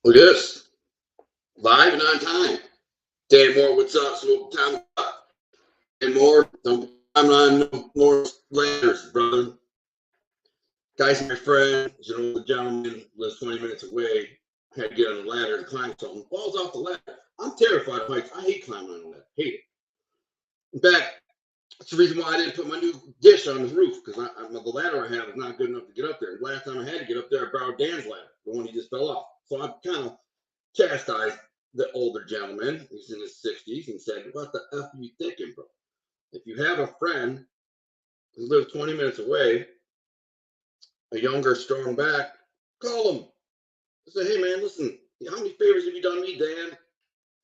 Look at this. Live and on time. Dan Moore, what's up? Smoke time up. Dan Moore, don't I'm on no more ladders, brother. Guy's my friend. He's an older gentleman, lives 20 minutes away. Had to get on the ladder and climb something. Falls off the ladder. I'm terrified of heights. I hate climbing on the ladder. Hate it. In fact, that's the reason why I didn't put my new dish on the roof because the ladder I have is not good enough to get up there. And last time I had to get up there, I borrowed Dan's ladder, the one he just fell off. So I kind of chastised the older gentleman. He's in his 60s and said, "What the F are you thinking, bro? If you have a friend who lives 20 minutes away, a younger, strong back, call him. I said, hey, man, listen, how many favors have you done me, Dan?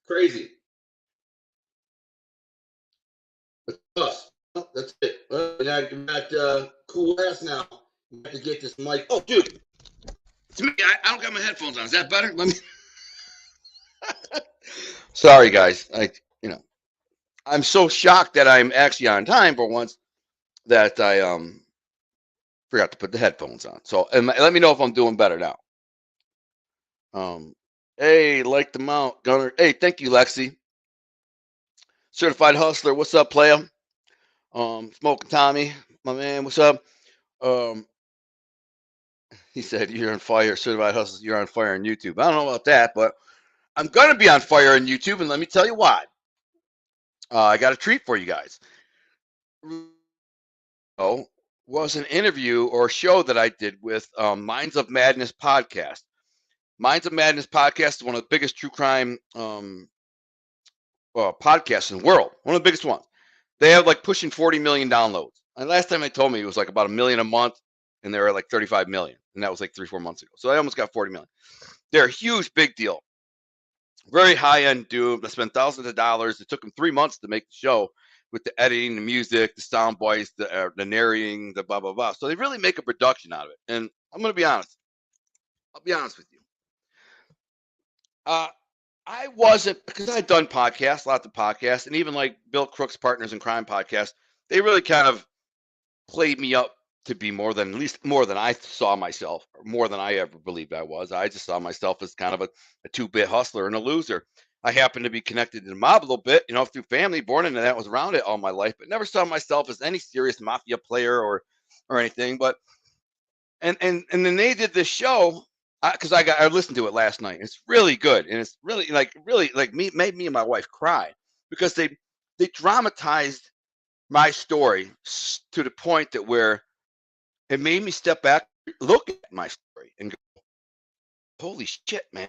Crazy. That's us. Well, that's it. Well, I got cool ass now. You have to get this mic. Oh, dude. To me, I don't got my headphones on. Is that better? Let me. Sorry, guys. I'm so shocked that I'm actually on time for once that I forgot to put the headphones on. So, and let me know if I'm doing better now. Hey, like the mount, Gunner. Hey, thank you, Lexi. Certified hustler. What's up, playa? Smoking Tommy, my man. What's up? Um, he said you're on fire. Certified hustler. You're on fire on YouTube. I don't know about that, but I'm gonna be on fire on YouTube, and let me tell you why. I got a treat for you guys. Oh, was an interview or show that I did with Minds of Madness podcast. Minds of Madness podcast is one of the biggest true crime podcasts in the world. One of the biggest ones. They have like pushing 40 million downloads. And last time they told me it was like about a million a month, and they were at like 35 million. And that was like 3-4 months ago. So I almost got 40 million. They're a huge, big deal. Very high end dude. I spent thousands of dollars. It took them 3 months to make the show with the editing, the music, the sound bites, the narrating, the blah, blah, blah. So they really make a production out of it. And I'm going to be honest. I'll be honest with you. I wasn't, because I'd done podcasts, lots of podcasts, and even like Bill Crook's Partners in Crime podcast, they really kind of played me up to be more than, at least more than I saw myself, or more than I ever believed I was. I just saw myself as kind of a two-bit hustler and a loser. I happened to be connected to the mob a little bit, through family, born into that, was around it all my life, but never saw myself as any serious mafia player or anything. But and then they did this show because I listened to it last night. It's really good, and it's really made me and my wife cry because they dramatized my story to the point that where it made me step back, look at my story, and go, "Holy shit, man!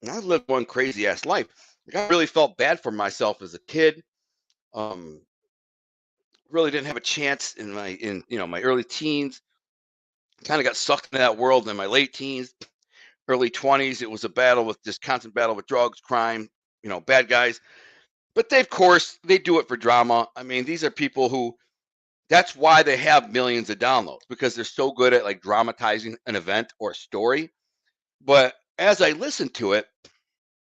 I lived one crazy ass life." Like, I really felt bad for myself as a kid. Um, really didn't have a chance in my early teens. Kind of got sucked into that world in my late teens, early 20s. It was a battle with just constant battle with drugs, crime, bad guys. But they, of course, they do it for drama. I mean, these are people who, that's why they have millions of downloads, because they're so good at like dramatizing an event or a story. But as I listened to it,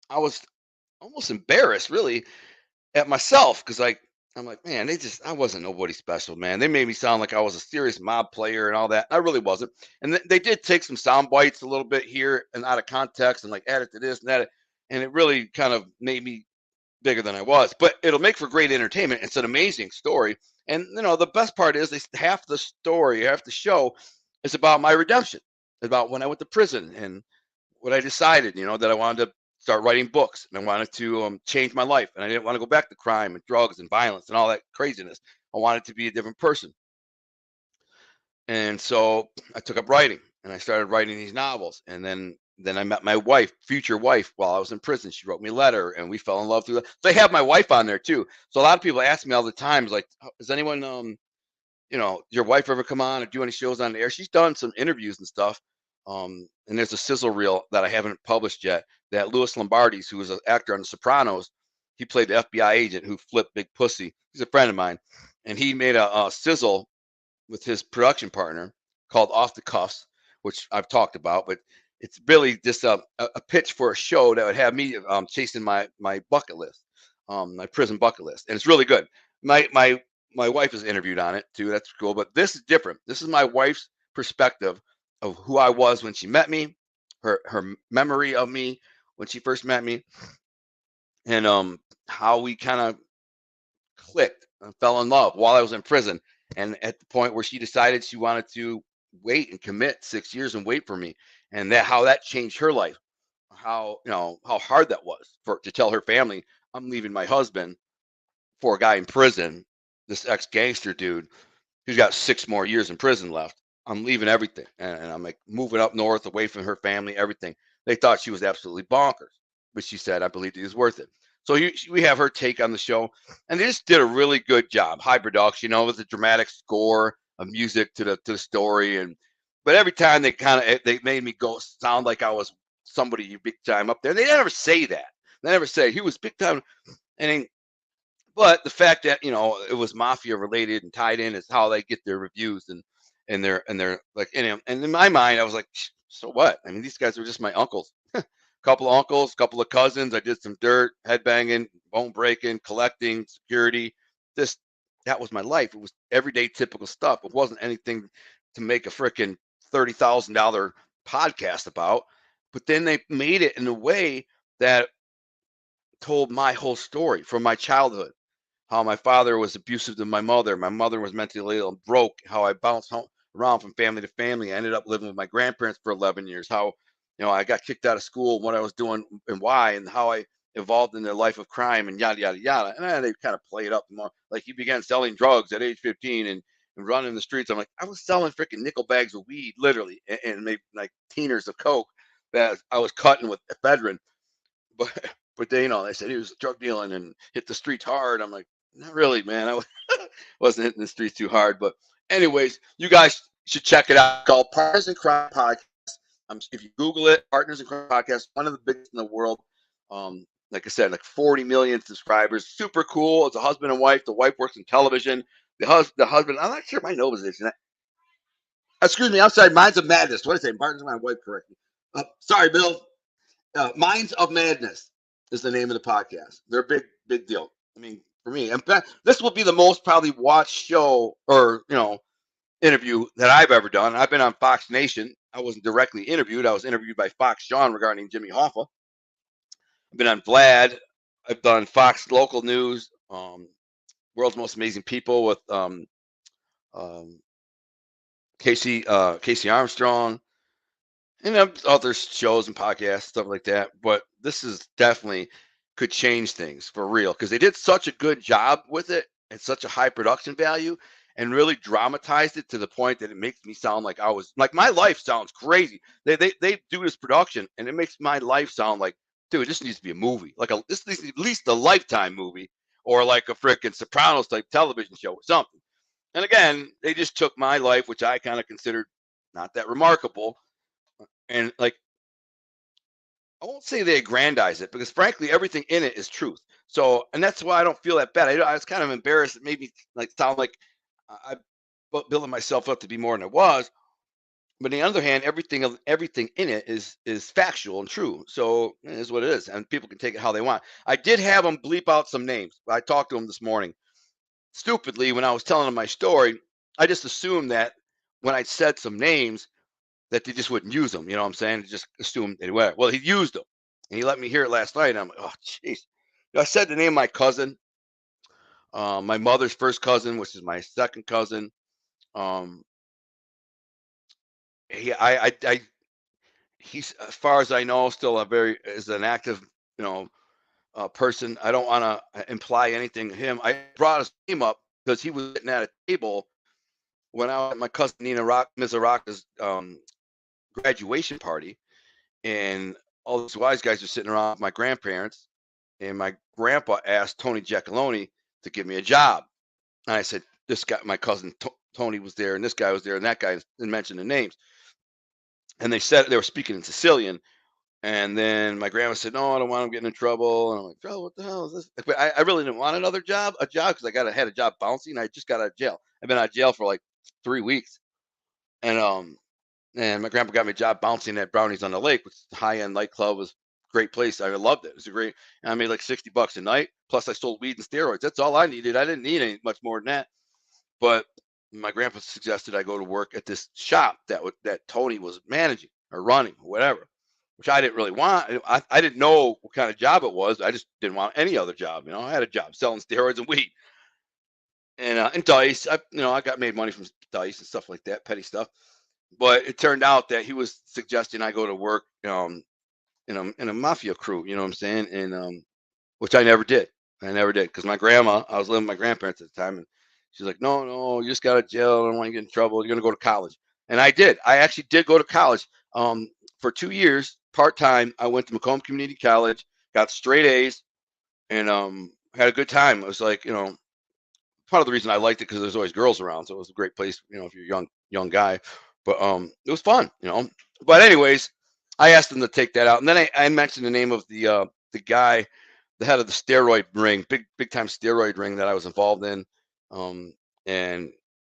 I was almost embarrassed really at myself because I'm like, man, I wasn't nobody special, man. They made me sound like I was a serious mob player and all that. I really wasn't. And they did take some sound bites a little bit here and out of context and like add it to this and that. And it really kind of made me bigger than I was. But it'll make for great entertainment. It's an amazing story. And the best part is half the story, half the show is about my redemption, about when I went to prison and what I decided, that I wanted to start writing books and I wanted to change my life. And I didn't want to go back to crime and drugs and violence and all that craziness. I wanted to be a different person. And so I took up writing and I started writing these novels. And then I met my wife, future wife, while I was in prison. She wrote me a letter and we fell in love through that. So I have my wife on there too. So a lot of people ask me all the time, like, does anyone, your wife ever come on or do any shows on the air? She's done some interviews and stuff. And there's a sizzle reel that I haven't published yet that Louis Lombardi's, who was an actor on The Sopranos, he played the FBI agent who flipped Big Pussy. He's a friend of mine. And he made a sizzle with his production partner called Off the Cuffs, which I've talked about, but it's really just a pitch for a show that would have me chasing my bucket list, my prison bucket list. And it's really good. My wife is interviewed on it too. That's cool. But this is different. This is my wife's perspective of who I was when she met me, her memory of me when she first met me, and how we kind of clicked and fell in love while I was in prison. And at the point where she decided she wanted to wait and commit 6 years and wait for me, and that how that changed her life, how how hard that was for to tell her family I'm leaving my husband for a guy in prison, this ex gangster dude who's got 6 more years in prison left. I'm leaving everything, and I'm like moving up north away from her family, everything. They thought she was absolutely bonkers, but she said I believed he was worth it. So we have her take on the show, and they just did a really good job. High production, with a dramatic score of music to the story, and but every time they made me go sound like I was somebody big time up there. They never say that. They never say he was big time, and but the fact that it was mafia related and tied in is how they get their reviews, and they're like, and in my mind I was like, so what? I mean, these guys are just my uncles. Couple of uncles, couple of cousins. I did some dirt, headbanging, bone breaking, collecting, security. This That was my life. It was everyday typical stuff. It wasn't anything to make a freaking $30,000 podcast about. But then they made it in a way that told my whole story from my childhood, how my father was abusive to my mother. My mother was mentally ill and broke. How I bounced around from family to family. I ended up living with my grandparents for 11 years. How, I got kicked out of school, what I was doing and why, and how I evolved in their life of crime and yada, yada, yada. And then they kind of play it up more. Like he began selling drugs at age 15 and running the streets. I'm like, I was selling freaking nickel bags of weed, literally, and maybe like teeners of Coke that I was cutting with ephedrine. But but they said he was drug dealing and hit the streets hard. I'm like, not really, man. Wasn't hitting the streets too hard. But anyways, you guys should check it out. It's called Partners in Crime Podcast. If you Google it, Partners in Crime Podcast, one of the biggest in the world. Like I said, like 40 million subscribers. Super cool. It's a husband and wife. The wife works in television. The husband. I'm not sure my nose is. Excuse me. I'm sorry. Minds of Madness. What did I say? Partners with my wife. Correct me. Sorry, Bill. Minds of Madness is the name of the podcast. They're a big deal. I mean, for me, in fact, this will be the most probably watched show or interview that I've ever done. I've been on Fox Nation. I wasn't directly interviewed. I was interviewed by Fox Sean regarding Jimmy Hoffa. I've been on Vlad. I've done Fox Local News, World's Most Amazing People with um, Casey Armstrong, and other shows and podcasts, stuff like that. But this is definitely could change things for real because they did such a good job with it and such a high production value and really dramatized it to the point that it makes me sound like I was like my life sounds crazy. They do this production and it makes my life sound like, dude, this needs to be a movie, like this needs at least a Lifetime movie or like a freaking Sopranos type television show or something. And again, they just took my life, which I kind of considered not that remarkable, and like I won't say they aggrandize it because frankly, everything in it is truth. So, and that's why I don't feel that bad. I was kind of embarrassed. It made me like sound like I building myself up to be more than I was. But on the other hand, everything in it is factual and true. So it is what it is, and people can take it how they want. I did have them bleep out some names. I talked to them this morning. Stupidly, when I was telling them my story, I just assumed that when I said some names, that they just wouldn't use them. You know what I'm saying? Just assume anyway. Well, he used them, and he let me hear it last night. And I'm like, oh, jeez. I said the name of my cousin, my mother's first cousin, which is my second cousin. Um, he's, as far as I know, still is an active, you know, person. I don't want to imply anything to him. I brought his name up because he was sitting at a table when I was at my cousin Ms. Araka's graduation party, and all these wise guys are sitting around with my grandparents, and my grandpa asked Tony Giacalone to give me a job. And I said, this guy, my cousin Tony was there, and this guy was there, and that guy, and mentioned the names. And they said they were speaking in Sicilian. And then my grandma said, no, I don't want him getting in trouble. And I'm like, Joe, what the hell is this? But I really didn't want a job because had a job bouncing. I just got out of jail. I've been out of jail for like 3 weeks. And my grandpa got me a job bouncing at Brownies on the Lake, which is a high-end nightclub. It was a great place. I loved it. It was a great, and I made like $60 a night. Plus I sold weed and steroids. That's all I needed. I didn't need any much more than that. But my grandpa suggested I go to work at this shop that Tony was managing or running or whatever. which I didn't really want. I didn't know what kind of job it was. I just didn't want any other job. I had a job selling steroids and weed and dice. I got made money from dice and stuff like that, petty stuff. But it turned out that he was suggesting I go to work in a mafia crew. You know what I'm saying? And which I never did. I never did because my grandma. I was living with my grandparents at the time, and she's like, "No, no, you just got out of jail. I don't want you to get in trouble. You're gonna go to college." And I did. I actually did go to college for 2 years, part time. I went to Macomb Community College, got straight A's, and had a good time. It was like part of the reason I liked it because there's always girls around, so it was a great place. If you're a young guy, but it was fun. But anyways, I asked them to take that out, and then I mentioned the name of the guy, the head of the steroid ring, big time steroid ring that I was involved in, and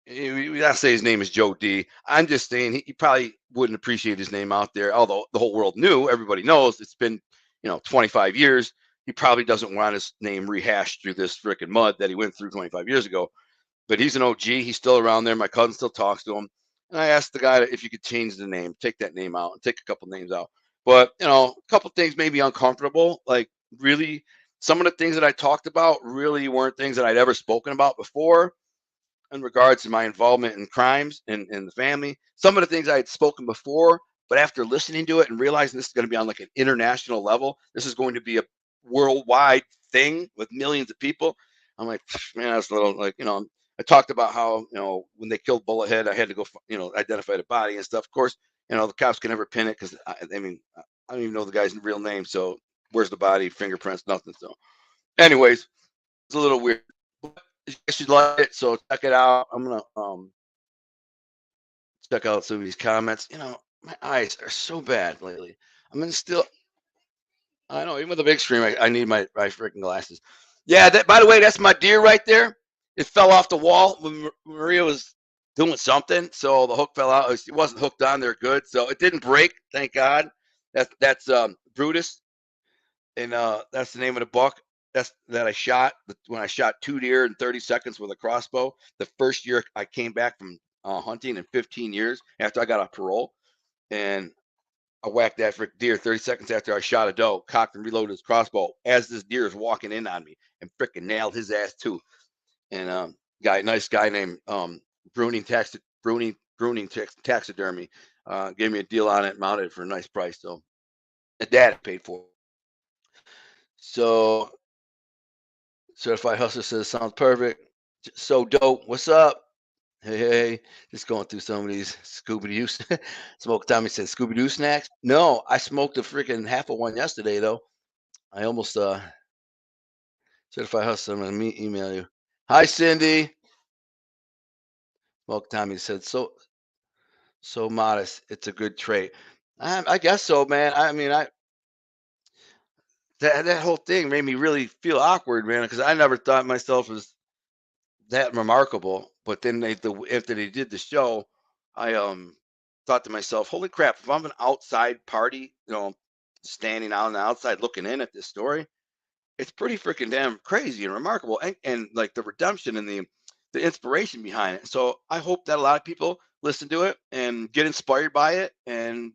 I say his name is Joe D. I'm just saying he probably wouldn't appreciate his name out there, although the whole world knew, everybody knows it's been 25 years. He probably doesn't want his name rehashed through this freaking mud that he went through 25 years ago. But he's an OG. He's still around there. My cousin still talks to him. And I asked the guy if you could change the name, take that name out, and take a couple names out. But a couple things made me uncomfortable. Like really, some of the things that I talked about really weren't things that I'd ever spoken about before in regards to my involvement in crimes and the family. Some of the things I had spoken before, but after listening to it and realizing this is going to be on like an international level, this is going to be a worldwide thing with millions of people. I'm like, man, that's a little like, I talked about how, when they killed Bullethead, I had to go, identify the body and stuff. Of course, the cops can never pin it because I don't even know the guy's real name. So where's the body, fingerprints, nothing. So anyways, it's a little weird. You guys should like it, so check it out. I'm gonna check out some of these comments. My eyes are so bad lately. I mean, still, I know, even with a big screen, I need my freaking glasses. Yeah, that, by the way, that's my deer right there. It fell off the wall when Maria was doing something, so the hook fell out. It wasn't hooked on there good, so it didn't break, thank God. That's Brutus, and that's the name of the buck that I shot when I shot 2 deer in 30 seconds with a crossbow. The first year I came back from hunting in 15 years after I got off parole, and I whacked that frick deer 30 seconds after I shot a doe, cocked and reloaded his crossbow as this deer is walking in on me, and fricking nailed his ass too. And nice guy named Bruning Taxidermy gave me a deal on it, mounted it for a nice price. So the dad paid for it. So Certified Hustler says sounds perfect. So dope. What's up? Hey, just going through some of these Scooby Doo. Smoke Tommy said Scooby Doo snacks. No, I smoked a freaking half of one yesterday though. I almost Certified Hustler. I'm gonna email you. Hi Cindy. Smoke Tommy said so modest. It's a good trait. I guess so, man. I mean, that whole thing made me really feel awkward, man, because I never thought myself as that remarkable. But then after they did the show, I thought to myself, holy crap, if I'm an outside party, standing out on the outside looking in at this story, it's pretty freaking damn crazy and remarkable, and like the redemption and the inspiration behind it. So I hope that a lot of people listen to it and get inspired by it and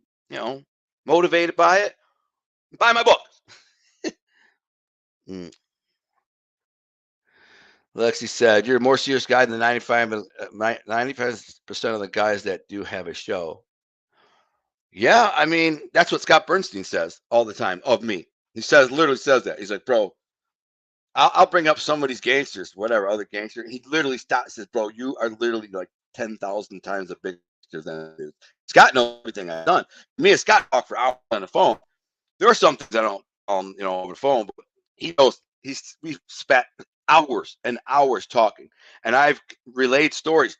motivated by it. Buy my book. Mm. Lexi said, "You're a more serious guy than 95% of the guys that do have a show." Yeah, I mean, that's what Scott Bernstein says all the time of me. He literally says that. He's like, "Bro, I'll bring up some of these gangsters, whatever other gangster." He literally stops, says, "Bro, you are literally like 10,000 times a bigger than this." Scott knows everything I've done. Me and Scott talk for hours on the phone. There are some things I don't, over the phone, but he knows. We spat hours and hours talking, and I've relayed stories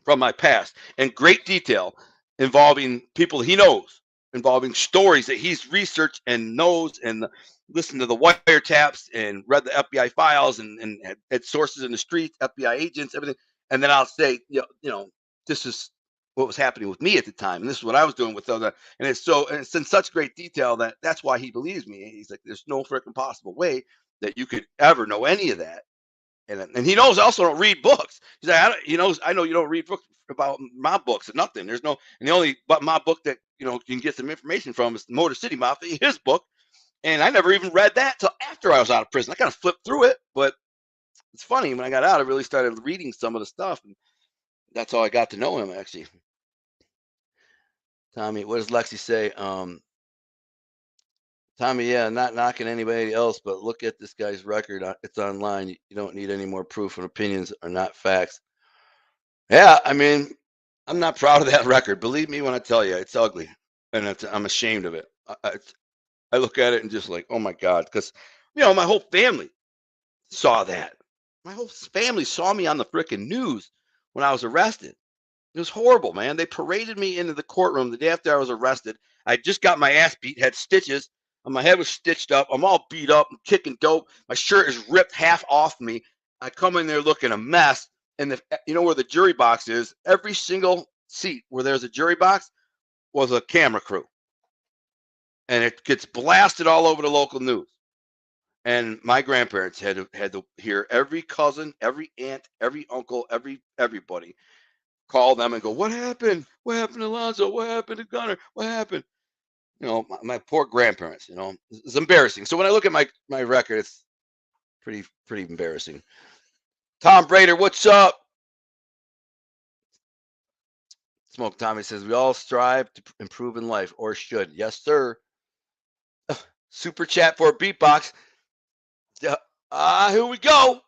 from my past in great detail involving people he knows, involving stories that he's researched and knows, and listened to the wiretaps and read the FBI files and had sources in the streets, FBI agents, everything. And then I'll say, this is what was happening with me at the time, and this is what I was doing with other. And it's in such great detail that's why he believes me. He's like, there's no freaking possible way that you could ever know any of that. And he knows I also don't read books. He's like, he knows I know you don't read books about my books or nothing. There's no, and the only but my book that you can get some information from is Motor City Mafia, his book. And I never even read that till after I was out of prison. I kind of flipped through it, but it's funny. When I got out, I really started reading some of the stuff, and that's how I got to know him, actually. Tommy, what does Lexi say? Tommy, yeah, not knocking anybody else, but look at this guy's record. It's online. You don't need any more proof, and opinions are not facts. Yeah, I mean, I'm not proud of that record. Believe me when I tell you, it's ugly, and I'm ashamed of it. I look at it and just like, oh my God, because my whole family saw that. My whole family saw me on the freaking news when I was arrested. It was horrible, man. They paraded me into the courtroom the day after I was arrested. I just got my ass beat, had stitches, and my head was stitched up. I'm all beat up, I'm kicking dope. My shirt is ripped half off me. I come in there looking a mess. And you know where the jury box is? Every single seat where there's a jury box was a camera crew. And it gets blasted all over the local news. And my grandparents had to hear every cousin, every aunt, every uncle, everybody call them and go, "What happened? What happened to Alonzo? What happened to Gunner? What happened?" My poor grandparents. It's embarrassing. So when I look at my record, it's pretty embarrassing. Tom Brader, what's up? Smoke Tommy says we all strive to improve in life, or should. Yes, sir. Super chat for a beatbox. Here we go.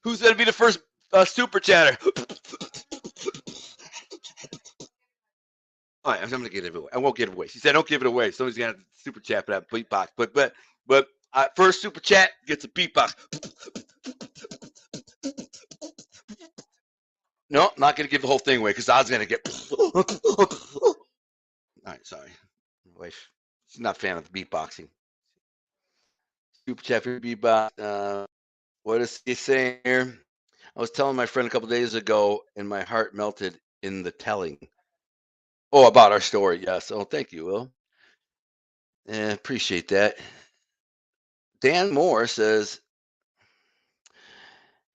Who's gonna be the first super chatter? All right, I'm gonna give it away. I won't give it away. She said, "Don't give it away." Somebody's gonna super chat for that beatbox. But first super chat gets a beatbox. No, not gonna give the whole thing away because I was gonna get. All right, sorry, my wife. She's not a fan of the beatboxing. Super chat for beatbox. What is he saying here? I was telling my friend a couple days ago, and my heart melted in the telling. Oh, about our story. Yes. Oh, thank you, Will. Yeah, appreciate that. Dan Moore says,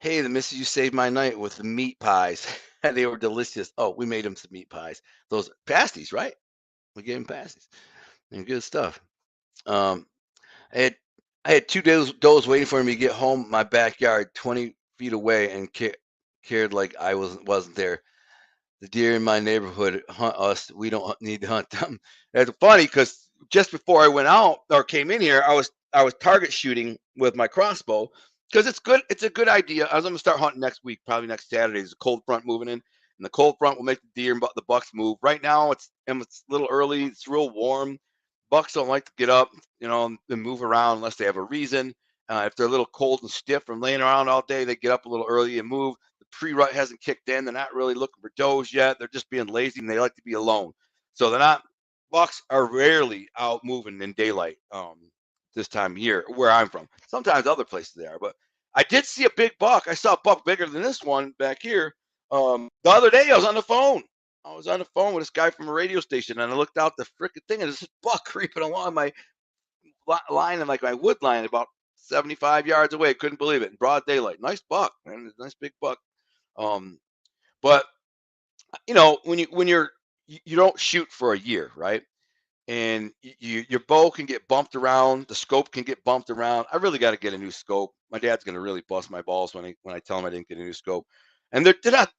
"Hey, the missus you saved my night with the meat pies. They were delicious. Oh, we made him some meat pies. Those pasties, right? We gave him pasties. And good stuff. Um, I had I had two does waiting for me to get home. My backyard, 20 feet away, and cared like I wasn't there. The deer in my neighborhood hunt us. We don't need to hunt them." It's funny because just before I went out or came in here, I was target shooting with my crossbow because it's good. It's a good idea. I was going to start hunting next week, probably next Saturday. There's a cold front moving in, and the cold front will make the deer and the bucks move. Right now, it's a little early. It's real warm. Bucks don't like to get up, and move around unless they have a reason. If they're a little cold and stiff from laying around all day, they get up a little early and move. The pre-rut hasn't kicked in. They're not really looking for does yet. They're just being lazy and they like to be alone. So they're not. Bucks are rarely out moving in daylight this time of year where I'm from. Sometimes other places they are, but I did see a big buck. I saw a buck bigger than this one back here. The other day I was on the phone. I was on the phone with this guy from a radio station, and I looked out the freaking thing, and there's this buck creeping along my line and like my wood line about 75 yards away. Couldn't believe it in broad daylight. Nice buck, man. Nice big buck. Um, but when you don't shoot for a year, right? And your bow can get bumped around, the scope can get bumped around. I really got to get a new scope. My dad's gonna really bust my balls when I tell him I didn't get a new scope. And they're not.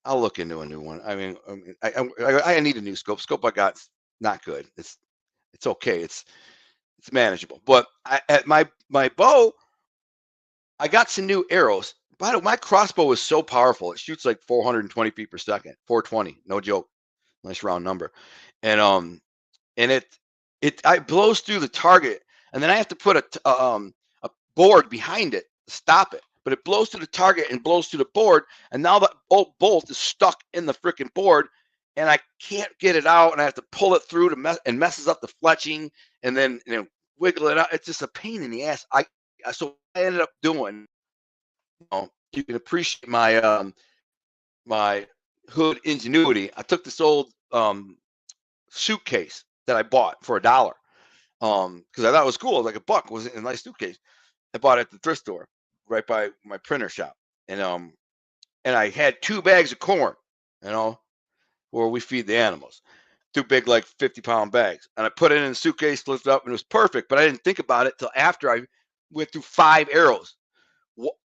I'll look into a new one. I need a new scope. Scope I got's not good. It's okay. It's manageable. But at my bow, I got some new arrows. But my crossbow is so powerful. It shoots like 420 feet per second. 420, no joke. Nice round number. And it blows through the target, and then I have to put a board behind it to stop it. But it blows through the target and blows through the board, and now the old bolt is stuck in the freaking board, and I can't get it out, and I have to pull it through and messes up the fletching, and then wiggle it out. It's just a pain in the ass. So I ended up doing. You can appreciate my hood ingenuity. I took this old suitcase that I bought for $1 because I thought it was cool. Like a buck. It was a nice suitcase. I bought it at the thrift store right by my printer shop, and I had 2 bags of corn, where we feed the animals. two big like 50-pound bags, and I put it in a suitcase, lifted up, and it was perfect. But I didn't think about it till after I went through 5 arrows.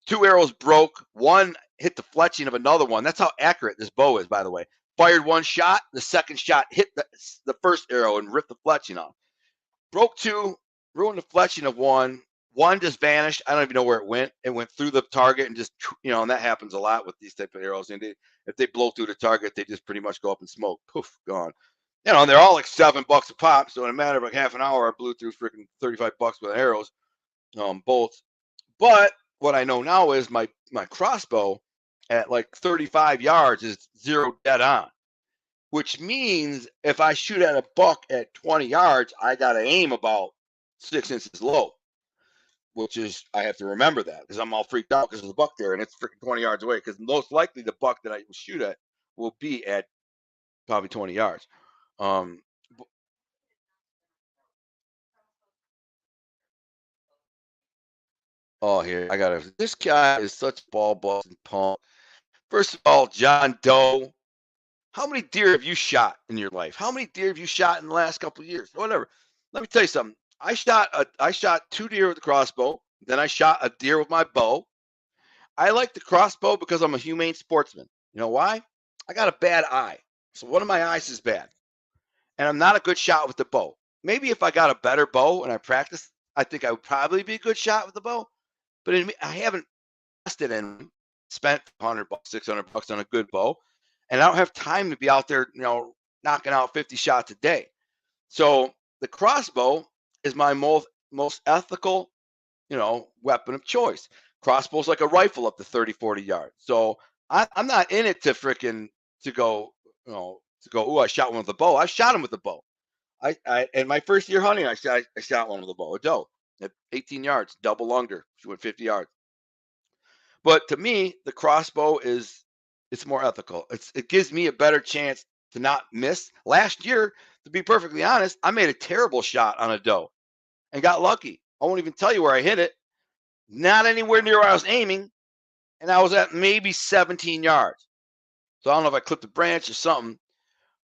Two arrows broke. One hit the fletching of another one. That's how accurate this bow is, by the way. Fired one shot, the second shot hit the first arrow and ripped the fletching off. Broke two, ruined the fletching of one. One just vanished. I don't even know where it went. It went through the target and just, and that happens a lot with these type of arrows. And if they blow through the target, they just pretty much go up in smoke. Poof, gone. And they're all like $7 a pop. So in a matter of like half an hour, I blew through freaking $35 with arrows, bolts. But what I know now is my crossbow at like 35 yards is 0 dead on, which means if I shoot at a buck at 20 yards, I got to aim about 6 inches low, which is, I have to remember that because I'm all freaked out because there's a buck there and it's freaking 20 yards away, because most likely the buck that I will shoot at will be at probably 20 yards. Oh, here, I got to. This guy is such a ball busting punk. First of all, John Doe, how many deer have you shot in your life? How many deer have you shot in the last couple of years? Whatever. Let me tell you something. I shot 2 deer with the crossbow. Then I shot a deer with my bow. I like the crossbow because I'm a humane sportsman. You know why? I got a bad eye. So one of my eyes is bad. And I'm not a good shot with the bow. Maybe if I got a better bow and I practiced, I think I would probably be a good shot with the bow. But I haven't invested in, spent $100, $600 on a good bow, and I don't have time to be out there, knocking out 50 shots a day. So the crossbow is my most ethical, weapon of choice. Crossbow's like a rifle up to 30, 40 yards. So I'm not in it to go, oh, I shot one with a bow. I shot him with a bow. I in my first year hunting, I shot one with a bow, a doe at 18 yards, double lunged. She went 50 yards. But to me, the crossbow it's more ethical. It gives me a better chance to not miss. Last year, to be perfectly honest, I made a terrible shot on a doe and got lucky. I won't even tell you where I hit it. Not anywhere near where I was aiming, and I was at maybe 17 yards. So I don't know if I clipped a branch or something.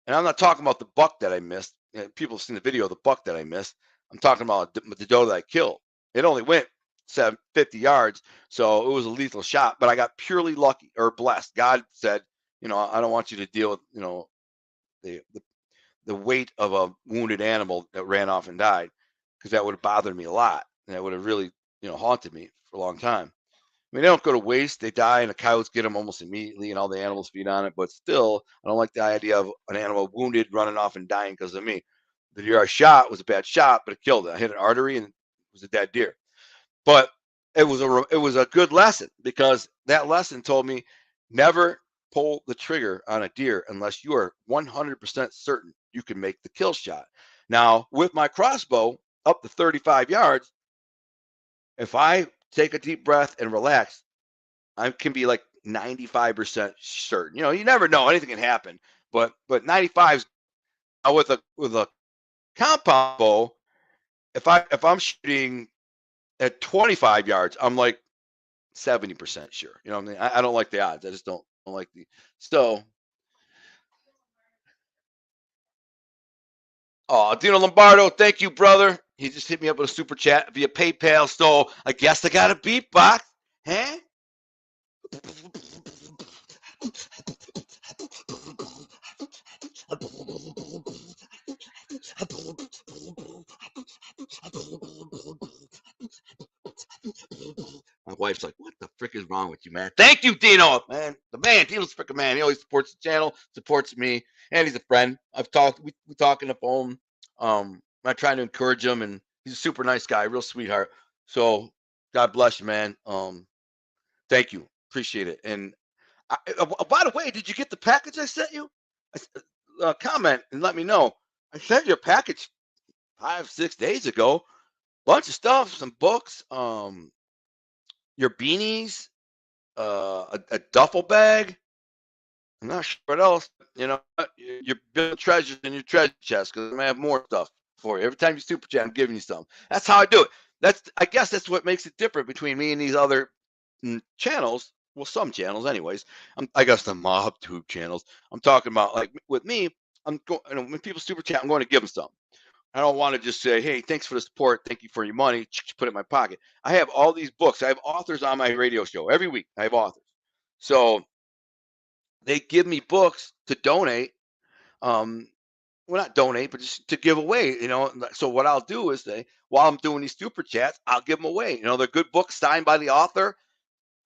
And I'm not talking about the buck that I missed. People have seen the video of the buck that I missed. I'm talking about the doe that I killed. It only went 50 yards, so it was a lethal shot, but I got purely lucky or blessed. God said, I don't want you to deal with, the weight of a wounded animal that ran off and died, because that would have bothered me a lot, and that would have really, haunted me for a long time. I mean, they don't go to waste. They die, and the coyotes get them almost immediately, and all the animals feed on it. But still, I don't like the idea of an animal wounded running off and dying because of me. The deer I shot was a bad shot, but it killed it. I hit an artery, and it was a dead deer. But it was a good lesson, because that lesson told me never pull the trigger on a deer unless you are 100% certain you can make the kill shot. Now, with my crossbow up to 35 yards, if I take a deep breath and relax, I can be like 95% certain. You never know, anything can happen. But 95 with a compound bow, if I'm shooting at 25 yards, I'm like 70% sure. You know what I mean? I don't like the odds. I just don't like the. So, Dino Lombardo, thank you, brother. He just hit me up with a super chat via PayPal. So I guess I got a beatbox, huh? My wife's like, "What the frick is wrong with you, man?" Thank you, Dino, man. The man, Dino's freaking man. He always supports the channel, supports me, and he's a friend. We talk on the phone. I'm trying to encourage him, and he's a super nice guy, real sweetheart. So God bless you, man. Thank you, appreciate it. And by the way, did you get the package I sent you? Comment and let me know. I sent you a package 5-6 days ago. Bunch of stuff, some books, your beanies, a duffel bag. I'm not sure what else. You're building treasures in your treasure chest, because I'm gonna have more stuff for you. Every time you super chat, I'm giving you some. That's how I do it. I guess that's what makes it different between me and these other channels. Well, some channels, anyways. I guess the mob tube channels. I'm talking about, like, with me, I'm going. When people super chat, I'm going to give them some. I don't want to just say, "Hey, thanks for the support. Thank you for your money." Put it in my pocket. I have all these books. I have authors on my radio show every week. I have authors, so they give me books to donate. Um, well, not donate, but just to give away. So what I'll do is while I'm doing these super chats, I'll give them away. They're good books signed by the author.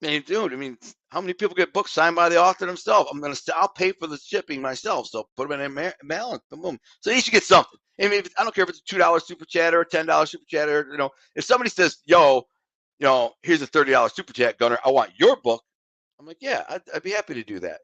Man, dude, I mean, how many people get books signed by the author themselves? I'll pay for the shipping myself. So put them in a mail and boom. So you should get something. I mean, I don't care if it's a $2 super chat or a $10 super chat, or if somebody says, "Yo, here's a $30 super chat, Gunner. I want your book." I'm like, yeah, I'd be happy to do that.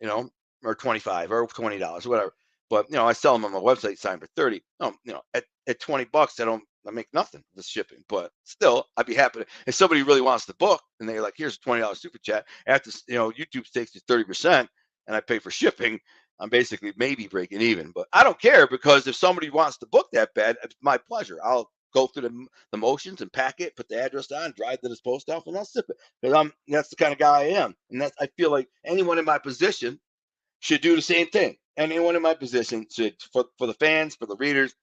Or 25 or $20 or whatever. But I sell them on my website, signed for 30. At $20, I make nothing with shipping, but still, I'd be happy to. If somebody really wants the book and they're like, "Here's a $20 super chat," after YouTube takes you 30%, and I pay for shipping, I'm basically maybe breaking even. But I don't care, because if somebody wants the book that bad, it's my pleasure. I'll go through the motions and pack it, put the address on, drive to this post office, and I'll ship it, because that's the kind of guy I am, and I feel like anyone in my position should do the same thing. Anyone in my position should, for the fans, for the readers,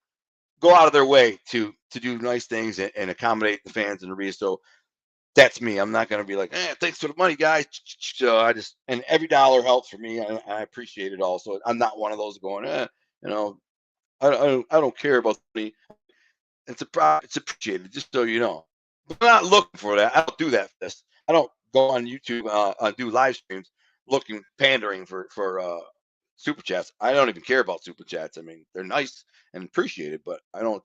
go out of their way to do nice things and accommodate the fans and the readers. So that's me. I'm not going to be like, thanks for the money, guys. So and every dollar helps for me. I appreciate it all. So I'm not one of those going, you know, I don't care about me. It's appreciated, just so you know. But I'm not looking for that. I don't do that for this. I don't go on YouTube, do live streams looking pandering for super chats. I don't even care about super chats. I mean, they're nice and appreciated, but I don't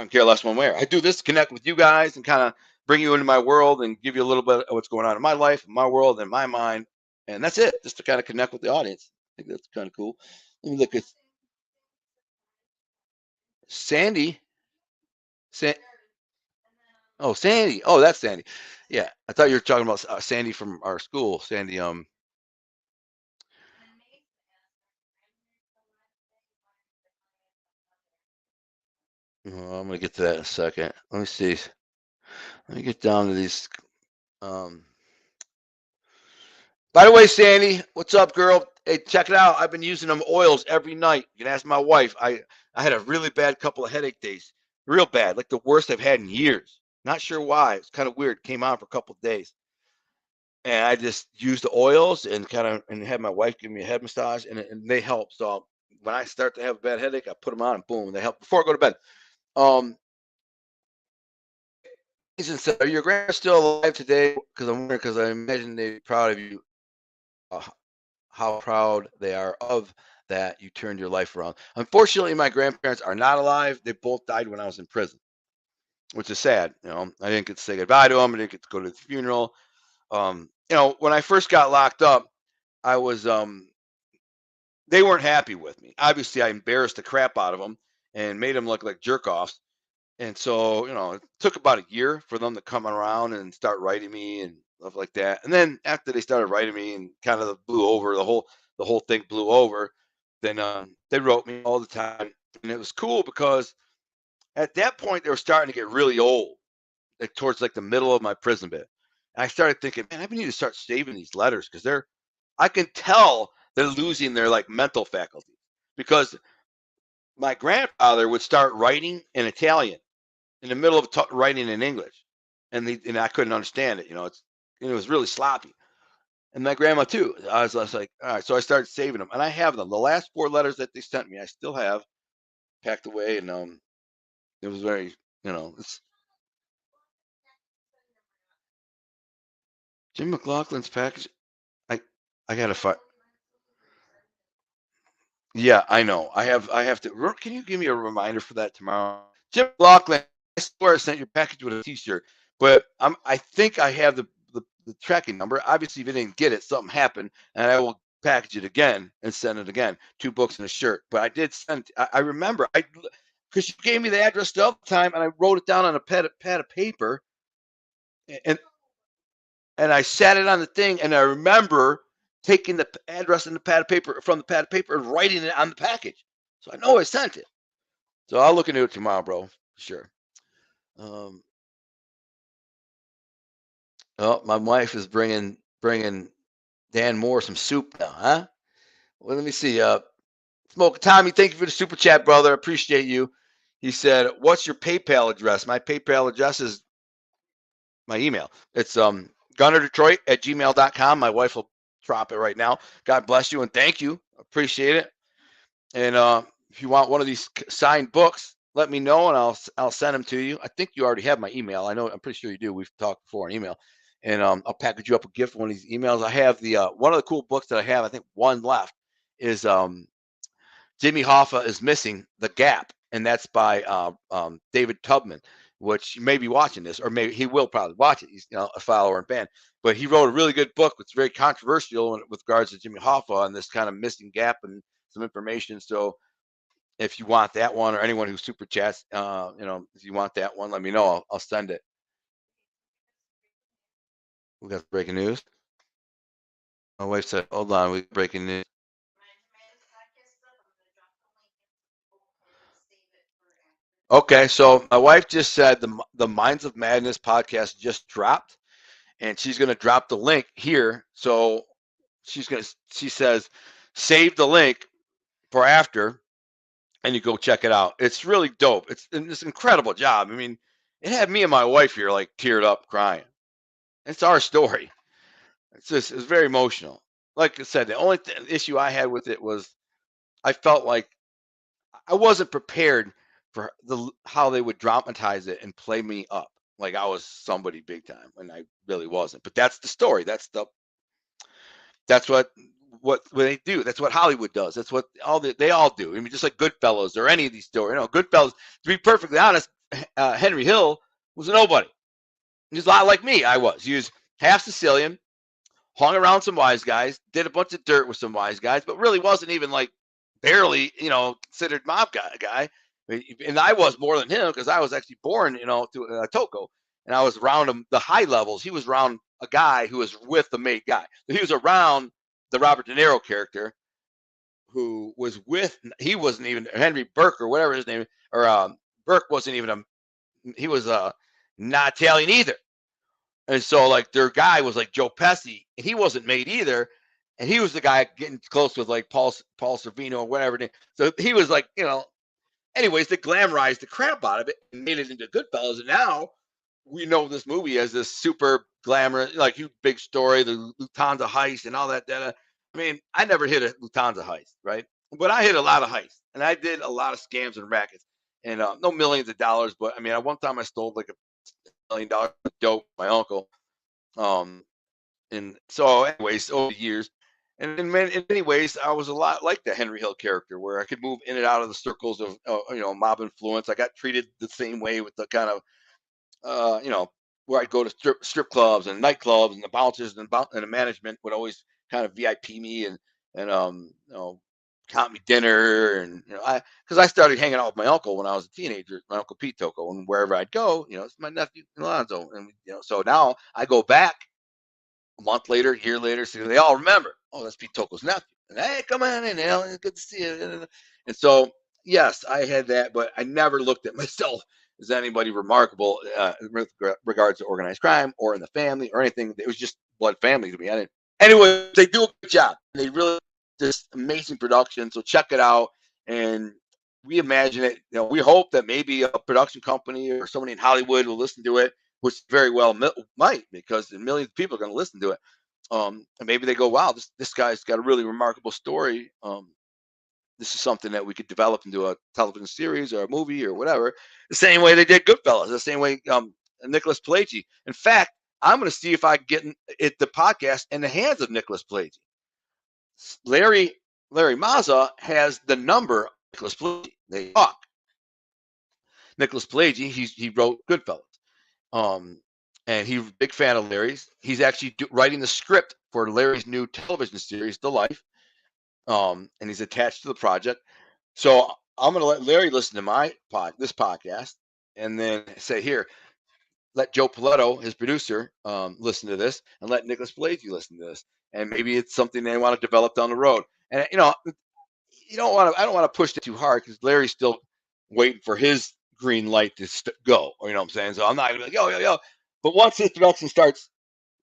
care less one way. I do this to connect with you guys and kind of bring you into my world and give you a little bit of what's going on in my life, my world, and my mind. And that's it, just to kind of connect with the audience. I think that's kind of cool. Let me look at Sandy. Sa- oh, Sandy. Oh, that's Sandy. Yeah, I thought you were talking about Sandy from our school. Sandy. I'm gonna get to that in a second. Let me see. Let me get down to these. Um, by the way, Sandy, what's up, girl? Hey, check it out. I've been using them oils every night. You can ask my wife. I had a really bad couple of headache days, real bad, like the worst I've had in years. Not sure why. It's kind of weird. Came on for a couple of days, and I just used the oils and had my wife give me a head massage, and they help. So when I start to have a bad headache, I put them on, and boom, they help before I go to bed. Um, Jason said, "Are your grandparents still alive today?" Because I imagine they're proud of you. Uh, how proud they are of that you turned your life around. Unfortunately, my grandparents are not alive. They both died when I was in prison, which is sad. I didn't get to say goodbye to them. I didn't get to go to the funeral. When I first got locked up, I was they weren't happy with me. Obviously, I embarrassed the crap out of them and made them look like jerk offs. And so, it took about a year for them to come around and start writing me and stuff like that. And then after they started writing me and kind of blew over the whole thing blew over, then they wrote me all the time, and it was cool because at that point they were starting to get really old, like towards like the middle of my prison bit. And I started thinking, man, I need to start saving these letters because I can tell they're losing their like mental faculty, because my grandfather would start writing in Italian in the middle of writing in English, and I couldn't understand it. It was really sloppy. And my grandma too. I was like, all right. So I started saving them, and I have them. The last four letters that they sent me, I still have packed away, and it was very, it's Jim McLaughlin's package. I I gotta find. Yeah, I know. I have to. Can you give me a reminder for that tomorrow? Jim McLaughlin, I swear I sent your package with a T-shirt, but I think I have the tracking number. Obviously, if you didn't get it, something happened, and I will package it again and send it again. Two books and a shirt. But I did send. I remember because you gave me the address the other time, and I wrote it down on a pad of paper, and and I sat it on the thing, and I remember taking the address and the pad of paper from the pad of paper and writing it on the package. So I know I sent it. So I'll look into it tomorrow, bro. Sure. Um, oh, my wife is bringing Dan Moore some soup now, huh? Well, let me see. Smoke Tommy, thank you for the super chat, brother. Appreciate you. He said, "What's your PayPal address?" My PayPal address is my email. It's gunnerdetroit@gmail.com. My wife will drop it right now. God bless you and thank you. Appreciate it. And if you want one of these signed books, let me know and I'll send them to you. I think you already have my email. I know I'm pretty sure you do. We've talked before on email, and I'll package you up a gift. One of these emails. I have the one of the cool books that I have. I think one left is Jimmy Hoffa is Missing: The Gap, and that's by David Tubman. Which you may be watching this, or maybe he will probably watch it. He's a follower and fan, but he wrote a really good book. It's very controversial with regards to Jimmy Hoffa and this kind of missing gap and some information. So if you want that one, or anyone who super chats, if you want that one, let me know. I'll send it. We got breaking news. My wife said, "Hold on, we got breaking news." Okay, so my wife just said the Minds of Madness podcast just dropped, and she's gonna drop the link here. So she says, save the link for after, and you go check it out. It's really dope. It's an incredible job. I mean, it had me and my wife here like teared up crying. It's our story. It's very emotional. Like I said, the only issue I had with it was I felt like I wasn't prepared for how they would dramatize it and play me up like I was somebody big time, and I really wasn't. But that's the story. That's what they do. That's what Hollywood does. That's what they all do. I mean, just like Goodfellas or any of these stories. Goodfellas. To be perfectly honest, Henry Hill was a nobody. He's a lot like me. I was. He was half Sicilian, hung around some wise guys, did a bunch of dirt with some wise guys, but really wasn't even like barely, considered mob guy. And I was more than him because I was actually born, to Toko, and I was around him, the high levels. He was around a guy who was with the mate guy. So he was around the Robert De Niro character, who was with. He wasn't even Henry Burke or whatever his name, or Burke wasn't even he was not Italian either. And so like their guy was like Joe Pesci, and he wasn't made either. And he was the guy getting close with like Paul Sorvino or whatever. So he was like, anyways, they glamorized the crap out of it and made it into Goodfellas. And now we know this movie as this super glamorous, like huge big story, the Lufthansa heist and all that data. I mean, I never hit a Lufthansa heist, right? But I hit a lot of heists, and I did a lot of scams and rackets, and no millions of dollars. But I mean, at one time I stole like $1 million of dope from my uncle. Um, and so, anyways, over the years, and in many ways, I was a lot like the Henry Hill character, where I could move in and out of the circles of mob influence. I got treated the same way with the kind of where I'd go to strip clubs and nightclubs, and the bouncers and the management would always kind of VIP me and count me dinner, and because I started hanging out with my uncle when I was a teenager, my uncle Pete Toko, and wherever I'd go, it's my nephew Alonzo, and so now I go back a month later, a year later, so they all remember, oh, that's Pete Toko's nephew. And hey, come on in, Alan. Good to see you. And so, yes, I had that, but I never looked at myself as anybody remarkable with regards to organized crime or in the family or anything. It was just blood family to me. I didn't. Anyway, they do a good job. They really just amazing production. So check it out. And we imagine it. We hope that maybe a production company or somebody in Hollywood will listen to it, which very well might, because millions of people are going to listen to it. And maybe they go, wow, this guy's got a really remarkable story. This is something that we could develop into a television series or a movie or whatever. The same way they did Goodfellas, the same way Nicholas Pileggi. In fact, I'm going to see if I can get the podcast in the hands of Nicholas Pileggi. Larry Mazza has the number of Nicholas Pileggi. They talk. Nicholas Pileggi, he wrote Goodfellas. And he's a big fan of Larry's. He's actually writing the script for Larry's new television series, The Life. And he's attached to the project. So I'm going to let Larry listen to this podcast, and then say, here, let Joe Paletto, his producer, listen to this, and let Nicholas Pileggi listen to this. And maybe it's something they want to develop down the road. And I don't want to push it too hard, because Larry's still waiting for his green light to go. Or, you know what I'm saying? So I'm not going to be like, yo. But once his production starts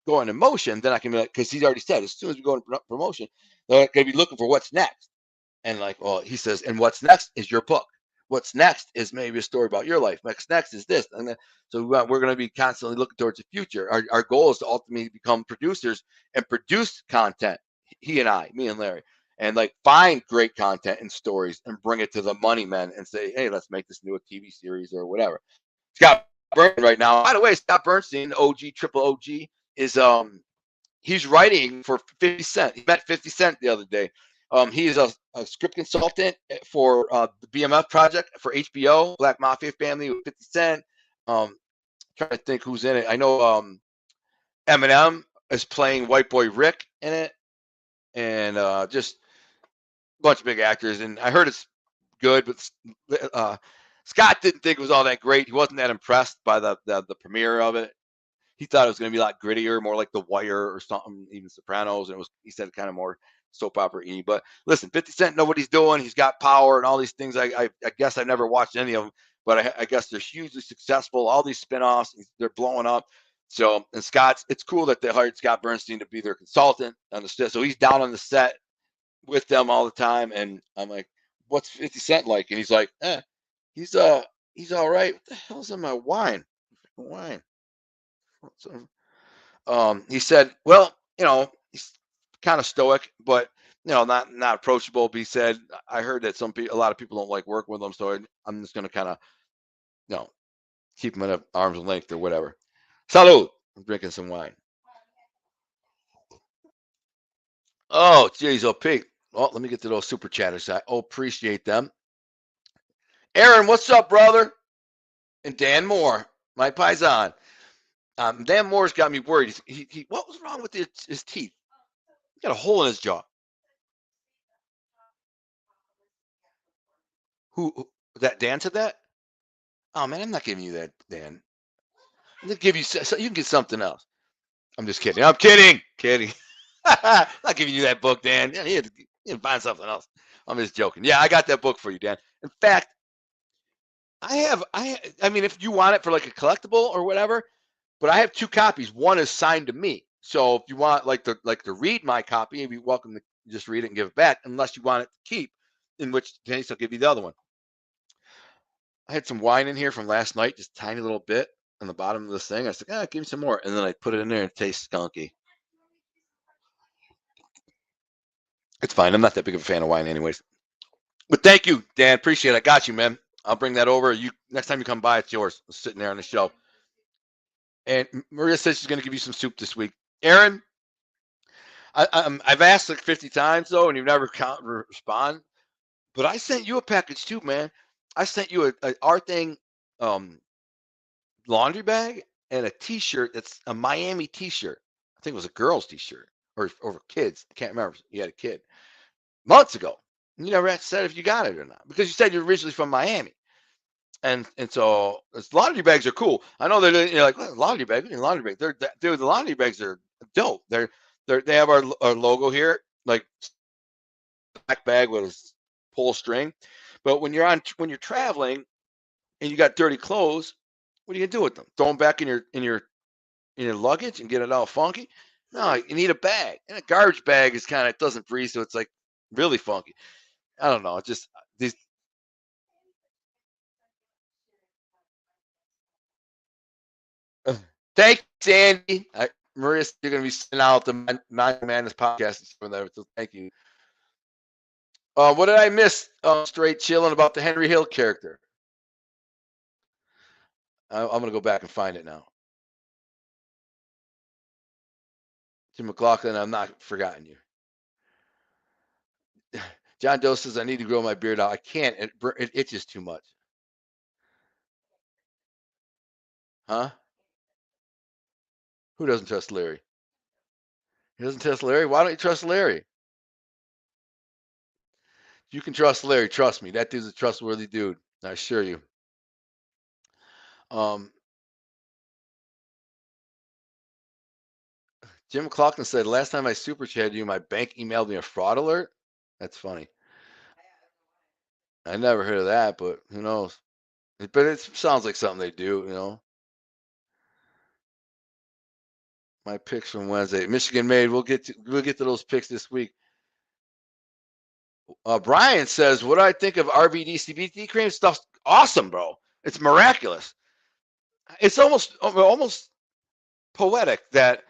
going in motion, then I can be like, because he's already said, as soon as we go into promotion, they're going to be looking for what's next. And like, well, he says, and what's next is your book. What's next is maybe a story about your life. Next is this. And then, so we're going to be constantly looking towards the future. Our goal is to ultimately become producers and produce content. He and I, me and Larry, and like find great content and stories and bring it to the money men and say, hey, let's make this new a TV series or whatever. Scott Bernstein right now. By the way, Scott Bernstein, OG, triple OG, is he's writing for 50 Cent. He met 50 Cent the other day. He is a script consultant for the BMF project for HBO, Black Mafia Family with 50 Cent. Trying to think who's in it. I know Eminem is playing White Boy Rick in it, and just a bunch of big actors. And I heard it's good, but Scott didn't think it was all that great. He wasn't that impressed by the premiere of it. He thought it was going to be a lot grittier, more like The Wire or something, even Sopranos. And it was, he said, kind of more soap opera y. But listen, 50 Cent know what he's doing. He's got power and all these things. I guess I've never watched any of them, but I guess they're hugely successful. All these spinoffs, they're blowing up. So, and it's cool that they hired Scott Bernstein to be their consultant on the set. So he's down on the set with them all the time. And I'm like, what's 50 Cent like? And he's like, he's all right. What the hell's in my wine? Wine. So, he said, well, he's kind of stoic, but not approachable. But he said, I heard that a lot of people don't like working with him, so I'm just going to kind of, you know, keep him at arm's length or whatever. Salud. I'm drinking some wine. Oh, geez, oh, Pete. Well, let me get to those super chatters. I appreciate them. Aaron, what's up, brother? And Dan Moore, my paisan. Dan Moore's got me worried. What was wrong with his teeth? He got a hole in his jaw. Who that Dan said that? Oh man, I'm not giving you that, Dan. I'm gonna give you so you can get something else. I'm just kidding. I'm kidding. Kidding. Not giving you that book, Dan. Yeah, you had to find something else. I'm just joking. Yeah, I got that book for you, Dan. In fact, I mean, if you want it for like a collectible or whatever, but I have two copies. One is signed to me. So if you want to read my copy, you'd be welcome to just read it and give it back, unless you want it to keep, in which case I'll give you the other one. I had some wine in here from last night, just a tiny little bit on the bottom of this thing. I said, give me some more. And then I put it in there and it tastes skunky. It's fine. I'm not that big of a fan of wine anyways. But thank you, Dan. Appreciate it. I got you, man. I'll bring that over. You next time you come by, it's yours. It's sitting there on the shelf. And Maria says she's going to give you some soup this week. Aaron, I've asked like 50 times though, and you've never respond. But I sent you a package too, man. I sent you a our thing laundry bag and a T-shirt that's a Miami T-shirt. I think it was a girl's T-shirt or kids. I can't remember. You had a kid months ago. You never said if you got it or not because you said you're originally from Miami, and so laundry bags are cool. I know you're like well, laundry bag, laundry bag. Dude, the laundry bags are dope. They have our logo here, like black bag with a pull string. But when you're traveling and you got dirty clothes, what are you gonna do with them? Throw them back in your luggage and get it all funky? No, you need a bag. And a garbage bag is kind of it doesn't breathe, so it's like really funky. I don't know. It's just these. Thanks, Andy. Maria, you're going to be sending out the Man Madness podcast for that. So thank you. What did I miss? Straight chilling about the Henry Hill character. I'm going to go back and find it now. Jim McLaughlin, I'm not forgotten you. John Doe says I need to grow my beard out. I can't. It itches too much. Huh? Who doesn't trust Larry? He doesn't trust Larry? Why don't you trust Larry? You can trust Larry. Trust me. That dude's a trustworthy dude. I assure you. Um, Jim McLaughlin said, last time I super chatted you, my bank emailed me a fraud alert. That's funny. I never heard of that, but who knows? But it sounds like something they do. My picks from Wednesday. Michigan made. We'll get to those picks this week. Brian says, "What do I think of RVD CBD cream? Stuff's awesome, bro. It's miraculous. It's almost poetic that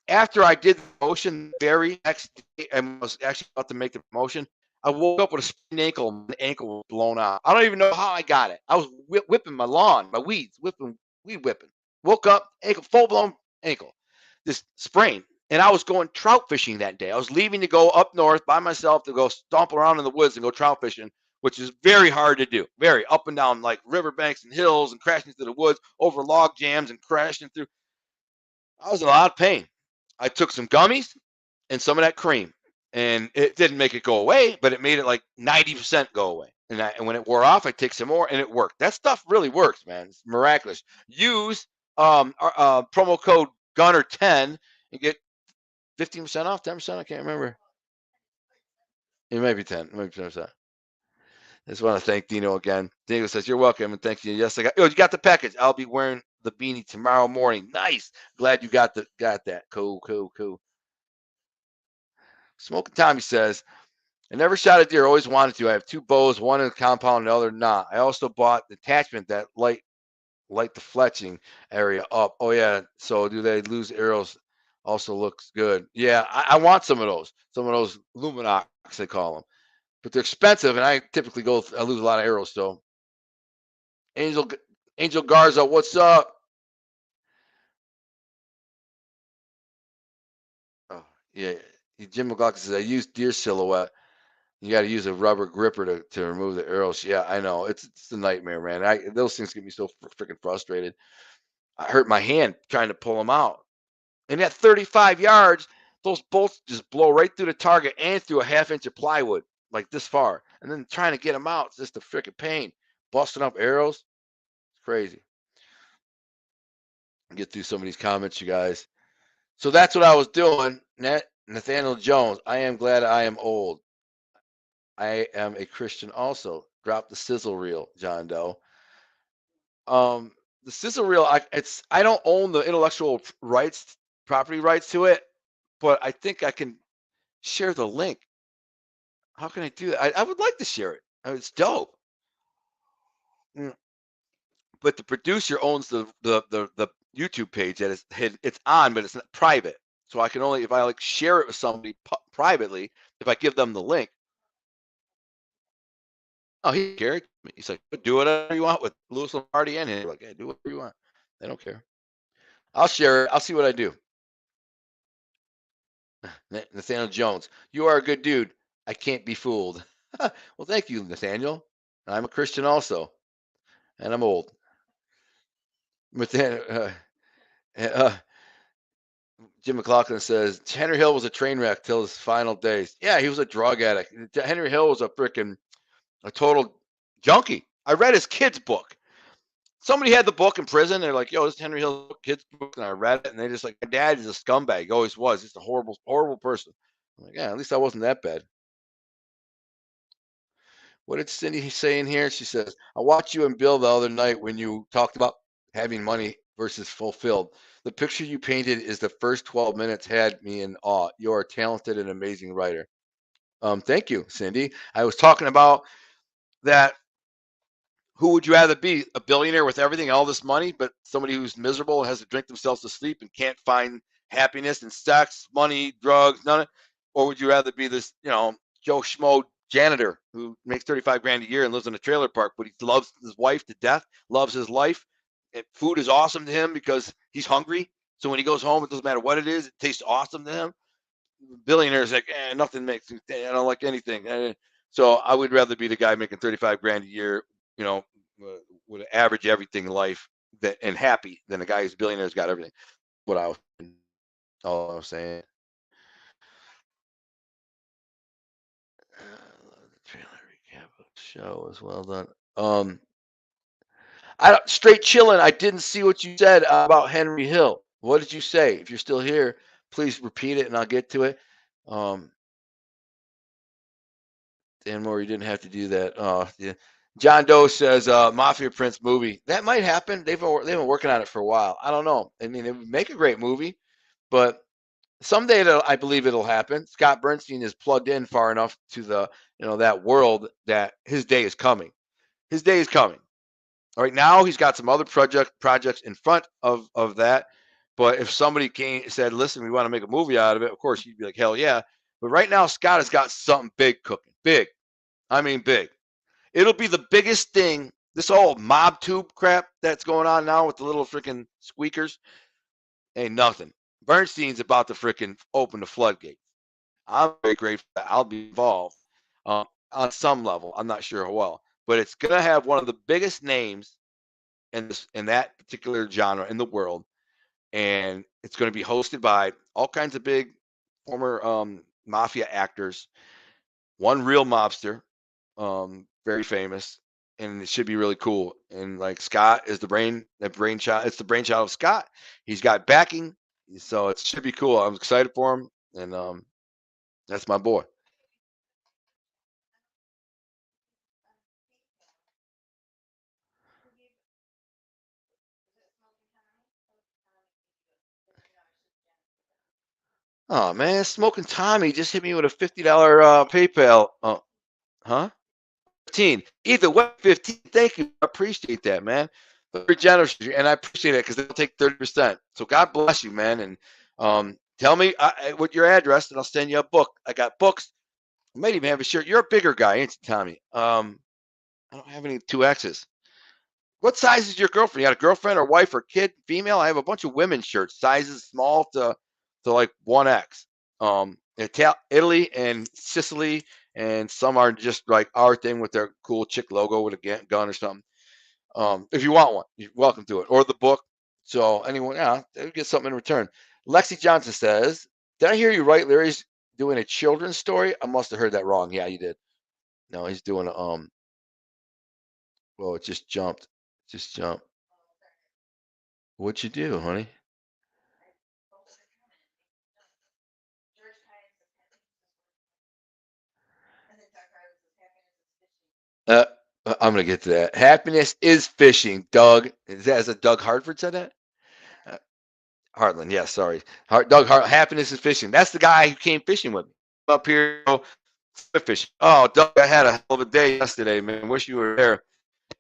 after I did the promotion, the very next day, I was actually about to make the promotion. I woke up with a sprained ankle. My ankle was blown out. I don't even know how I got it. I was whipping my lawn, my weeds, weed whipping. Woke up, ankle, full blown ankle, this sprain. And I was going trout fishing that day. I was leaving to go up north by myself to go stomp around in the woods and go trout fishing, which is very hard to do. Very up and down like riverbanks and hills and crashing through the woods over log jams and crashing through. I was in a lot of pain. I took some gummies and some of that cream, and it didn't make it go away, but it made it like 90% go away. And when it wore off, I take some more, and it worked. That stuff really works, man. It's miraculous. Use promo code Gunner10 and get 15% off, 10%. I can't remember. It might be 10. It might be 10%. I just want to thank Dino again. Dino says, "You're welcome," and thank you. Yes, I got. Oh, you got the package. I'll be wearing the beanie tomorrow morning. Nice. Glad you got that. Cool. Smoking Tommy says, "I never shot a deer. Always wanted to. I have two bows, one in the compound, and the other not. I also bought the attachment that light the fletching area up. Oh yeah. So do they lose arrows? Also looks good. Yeah, I want some of those. Some of those Luminox they call them, but they're expensive, and I typically I lose a lot of arrows. So Angel Garza, what's up? Oh yeah. Jim McLaughlin says I use deer silhouette. You got to use a rubber gripper to remove the arrows. Yeah, I know. It's a nightmare, man. Those things get me so freaking frustrated. I hurt my hand trying to pull them out. And at 35 yards, those bolts just blow right through the target and through a half-inch of plywood, like this far. And then trying to get them out, it's just a freaking pain. Busting up arrows, it's crazy. Get through some of these comments, you guys. So that's what I was doing. Nathaniel Jones, I am glad I am old. I am a Christian also. Drop the sizzle reel, John Doe. The sizzle reel, I don't own the intellectual property rights to it, but I think I can share the link. How can I do that? I would like to share it. It's dope. Mm. But the producer owns the YouTube page that it's on, but it's not private. So I can only if I like share it with somebody privately, if I give them the link. Oh, he cared. He's like, do whatever you want with Louis Lombardi and him. Like, hey, do whatever you want. They don't care. I'll share it. I'll see what I do. Nathaniel Jones, you are a good dude. I can't be fooled. Well, thank you, Nathaniel. I'm a Christian also, and I'm old. Jim McLaughlin says Henry Hill was a train wreck till his final days. Yeah, he was a drug addict. Henry Hill was a total junkie. I read his kid's book. Somebody had the book in prison. They're like, "Yo, this is Henry Hill kid's book," and I read it, and they just like, "My dad is a scumbag. He always was. He's a horrible, horrible person." I'm like, "Yeah, at least I wasn't that bad." What did Cindy say in here? She says, "I watched you and Bill the other night when you talked about having money versus fulfilled. The picture you painted is the first 12 minutes had me in awe. You are a talented and amazing writer." Thank you, Cindy. I was talking about that. Who would you rather be? A billionaire with everything, all this money, but somebody who's miserable and has to drink themselves to sleep and can't find happiness in sex, money, drugs, none of it? Or would you rather be this, Joe Schmo janitor who makes 35 grand a year and lives in a trailer park, but he loves his wife to death, loves his life, and food is awesome to him because he's hungry. So when he goes home, it doesn't matter what it is, it tastes awesome to him. Billionaires like, nothing makes me, I don't like anything. So I would rather be the guy making 35 grand a year, would average everything in life and happy than a guy who's billionaire's got everything. What I was, all I was saying. The trailer recap of the show was well done. I straight chilling. I didn't see what you said about Henry Hill. What did you say? If you're still here, please repeat it and I'll get to it. Dan Moore, you didn't have to do that. Oh, yeah. John Doe says Mafia Prince movie. That might happen. They've been working on it for a while. I don't know. I mean, it would make a great movie, but someday I believe it'll happen. Scott Bernstein is plugged in far enough to the that world that his day is coming. His day is coming. Right now, he's got some other projects in front of that. But if somebody came said, "Listen, we want to make a movie out of it," of course you'd be like, "Hell yeah!" But right now, Scott has got something big cooking. Big, I mean big. It'll be the biggest thing. This whole mob tube crap that's going on now with the little freaking squeakers ain't nothing. Bernstein's about to freaking open the floodgates. I'm very grateful that I'll be involved on some level. I'm not sure how well, but it's gonna have one of the biggest names in that particular genre in the world, and it's going to be hosted by all kinds of big former mafia actors. One real mobster, very famous, and it should be really cool. And like Scott is the brainchild. It's the brainchild of Scott. He's got backing, so it should be cool. I'm excited for him, and that's my boy. Oh man, Smoking Tommy just hit me with a $50 PayPal. Huh? 15. Either way, 15. Thank you. I appreciate that, man. Very generous, and I appreciate it because they'll take 30%. So God bless you, man. And tell me what your address, and I'll send you a book. I got books. I might even have a shirt. You're a bigger guy, ain't you, Tommy? I don't have any 2X's. What size is your girlfriend? You got a girlfriend or wife or kid, female? I have a bunch of women's shirts, sizes small to like 1X. Italy and Sicily, and some are just like our thing with their cool chick logo with a gun or something. If you want one, you're welcome to it, or the book. So anyone, yeah, they'll get something in return. Lexi Johnson says, "Did I hear you right? Larry's doing a children's story. I must have heard that wrong. Yeah, you did. No, he's doing a Well, it just jumped. Just jumped. What'd you do, honey? Uh, I'm gonna get to that. Happiness is fishing. Doug, is that Doug Hartford said that? Uh, Hartland, yeah, sorry. Doug Hart, happiness is fishing. That's the guy who came fishing with me up here. Fishing. Oh, Doug, I had a hell of a day yesterday, man. Wish you were there.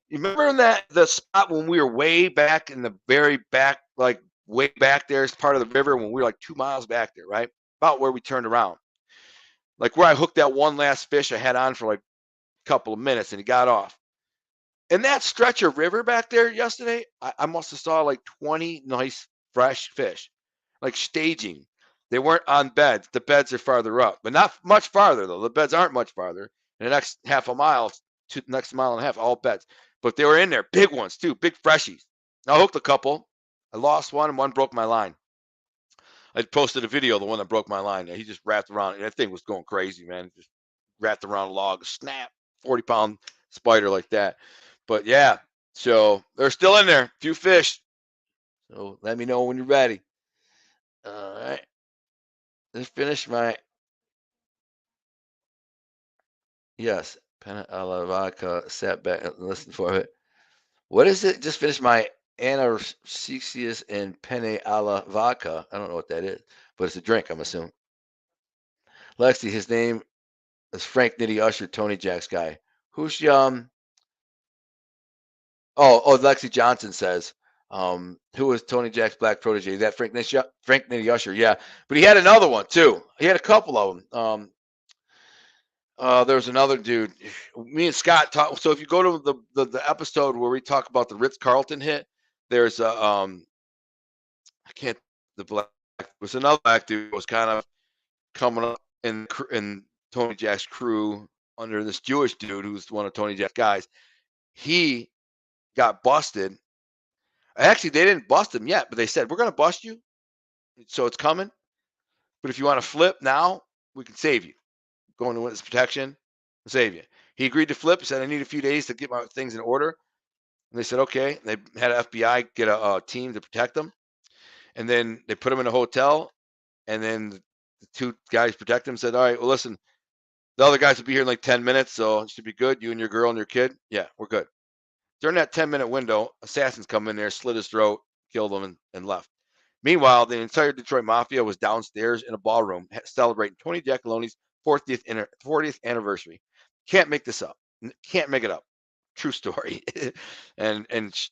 You remember in the spot when we were way back in the very back, like way back there as part of the river when we were like 2 miles back there, right? About where we turned around. Like where I hooked that one last fish I had on for like a couple of minutes and he got off. In that stretch of river back there yesterday, I must have saw like 20 nice fresh fish, like staging. They weren't on beds. The beds are farther up, but not much farther though. The beds aren't much farther. In the next half a mile to the next mile and a half, all beds. But they were in there, big ones too, big freshies. I hooked a couple. I lost one and one broke my line. I posted a video, the one that broke my line. He just wrapped around. And that thing was going crazy, man. Just wrapped around a log, snap, 40-pound spider like that. But yeah, so they're still in there. Few fish. So let me know when you're ready. All right. Let's finish my yes. Penna alla vodka. Sat back and listened for it. What is it? Just finished my Anarcexius and Penne alla vodka. I don't know what that is, but it's a drink, I'm assuming. Lexi, his name is Frank Nitty Usher, Tony Jack's guy. Who's Lexi Johnson says, who was Tony Jack's black protege? That Frank Nitty Usher, yeah. But he had another one too. He had a couple of them. There was another dude. Me and Scott talk. So if you go to the episode where we talk about the Ritz Carlton hit, there's a I can't the black was another black dude who was kind of coming up in Tony Jack's crew under this Jewish dude who's one of Tony Jack's guys. He got busted. Actually, they didn't bust him yet, but they said we're going to bust you, so it's coming. But if you want to flip now, we can save you. Going to witness protection, we'll save you. He agreed to flip. He said, I need a few days to get my things in order. And they said, okay. They had an FBI get a team to protect them. And then they put him in a hotel. And then the two guys protect him said, all right, well, listen, the other guys will be here in like 10 minutes. So it should be good. You and your girl and your kid. Yeah, we're good. During that 10-minute window, assassins come in there, slit his throat, killed him, and left. Meanwhile, the entire Detroit Mafia was downstairs in a ballroom celebrating Tony Giacaloni's 40th anniversary. Can't make this up. Can't make it up. True story. and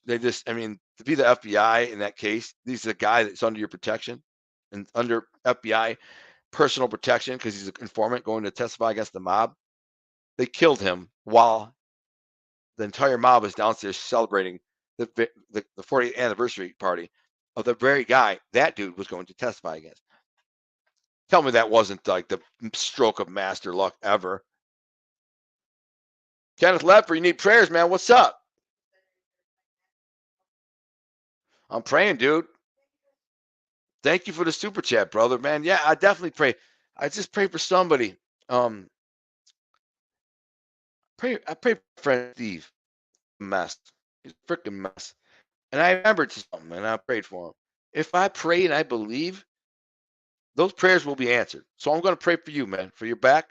they just, I mean, to be the FBI in that case, he's a guy that's under your protection and under FBI personal protection because he's an informant going to testify against the mob. They killed him while the entire mob was downstairs celebrating the 40th anniversary party of the very guy that dude was going to testify against. Tell me that wasn't like the stroke of master luck ever. Kenneth Lepper, you need prayers, man. What's up? I'm praying, dude. Thank you for the super chat, brother, man. Yeah, I definitely pray. I just pray for somebody. I pray for friend Steve. Mess. He's a freaking mess. And I remembered something and I prayed for him. If I pray and I believe, those prayers will be answered. So I'm going to pray for you, man, for your back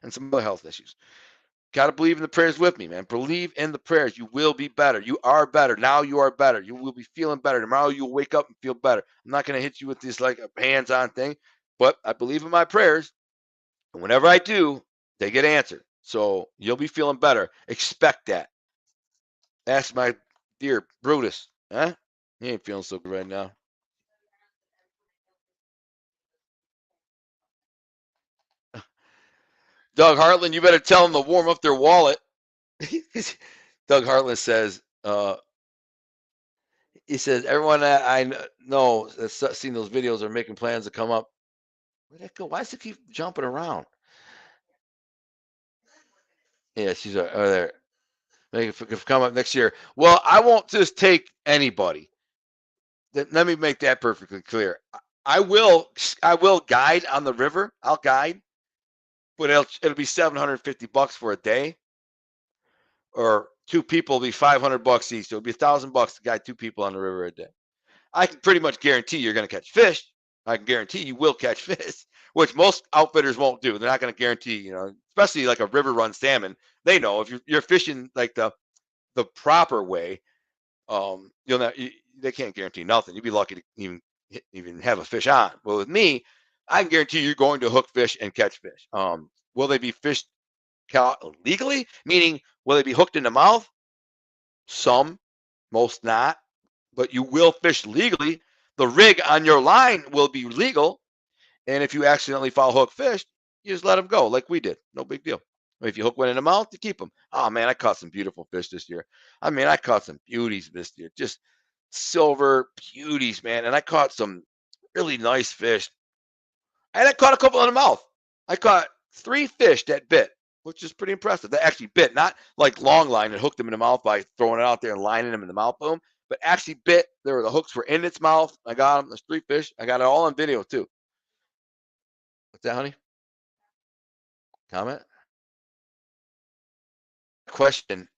and some other health issues. Got to believe in the prayers with me, man. Believe in the prayers. You will be better. You are better. Now you are better. You will be feeling better. Tomorrow you'll wake up and feel better. I'm not going to hit you with this like a hands-on thing, but I believe in my prayers. And whenever I do, they get answered. So you'll be feeling better. Expect that. Ask my dear Brutus. Huh? He ain't feeling so good right now. Doug Hartland, you better tell them to warm up their wallet. Doug Hartland says, he says, everyone that I know that's seen those videos are making plans to come up. Where'd that go? Why does it keep jumping around? Yeah, she's there. Make it come up next year. Well, I won't just take anybody. Let me make that perfectly clear. I will guide on the river. I'll guide, but it'll be $750 for a day, or two people will be $500 each. So it'll be $1,000 to guide two people on the river a day. I can pretty much guarantee you're going to catch fish. I can guarantee you will catch fish, which most outfitters won't do. They're not going to guarantee, especially like a river run salmon. They know if you're fishing like the proper way, you'll not, they can't guarantee nothing. You'd be lucky to even have a fish on. Well, with me, I can guarantee you're going to hook fish and catch fish. Will they be fished legally? Meaning, will they be hooked in the mouth? Some, most not. But you will fish legally. The rig on your line will be legal. And if you accidentally foul hook fish, you just let them go like we did. No big deal. If you hook one in the mouth, you keep them. Oh, man, I caught some beautiful fish this year. I mean, I caught some beauties this year. Just silver beauties, man. And I caught some really nice fish. And I caught a couple in the mouth. I caught 3 fish that bit, which is pretty impressive. That actually bit, not like long line and hooked them in the mouth by throwing it out there and lining them in the mouth, boom, but actually bit. The hooks were in its mouth. I got them. There's 3 fish. I got it all on video too. What's that, honey? Comment? Question.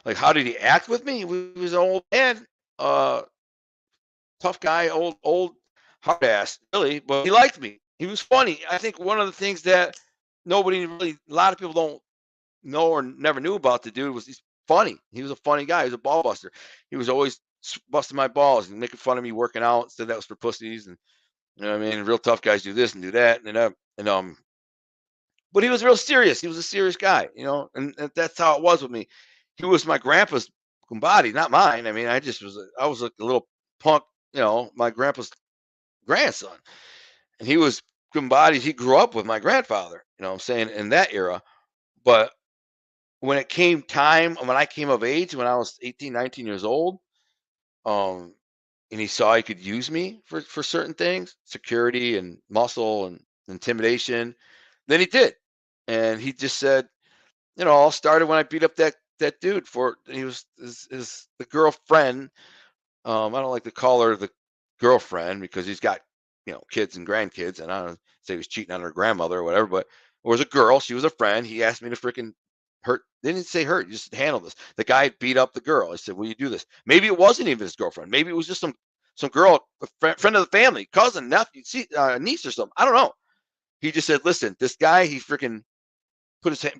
Like, how did he act with me? He was an old man, tough guy, old hard ass, really, but he liked me. He was funny. I think one of the things that a lot of people don't know or never knew about the dude was he's funny. He was a funny guy. He was a ball buster. He was always busting my balls and making fun of me working out. Said that was for pussies, and you know what I mean. Real tough guys do this and do that, and but he was real serious. He was a serious guy, and that's how it was with me. He was my grandpa's body, not mine. I mean, I was like a little punk, my grandpa's grandson, and he was Kumbadi. He grew up with my grandfather, I'm saying, in that era. But when it came time, when I came of age, when I was 18, 19 years old, and he saw he could use me for certain things, security and muscle and intimidation, then he did. And he just said, all started when I beat up that dude he was the girlfriend. I don't like to call her the girlfriend because he's got, kids and grandkids, and I don't say he was cheating on her grandmother or whatever, but it was a girl. She was a friend. He asked me to freaking hurt. They didn't say hurt. You just handle this. The guy beat up the girl. I said, will you do this? Maybe it wasn't even his girlfriend. Maybe it was just some girl, a friend of the family, cousin, nephew, niece or something. I don't know. He just said, listen, this guy, he freaking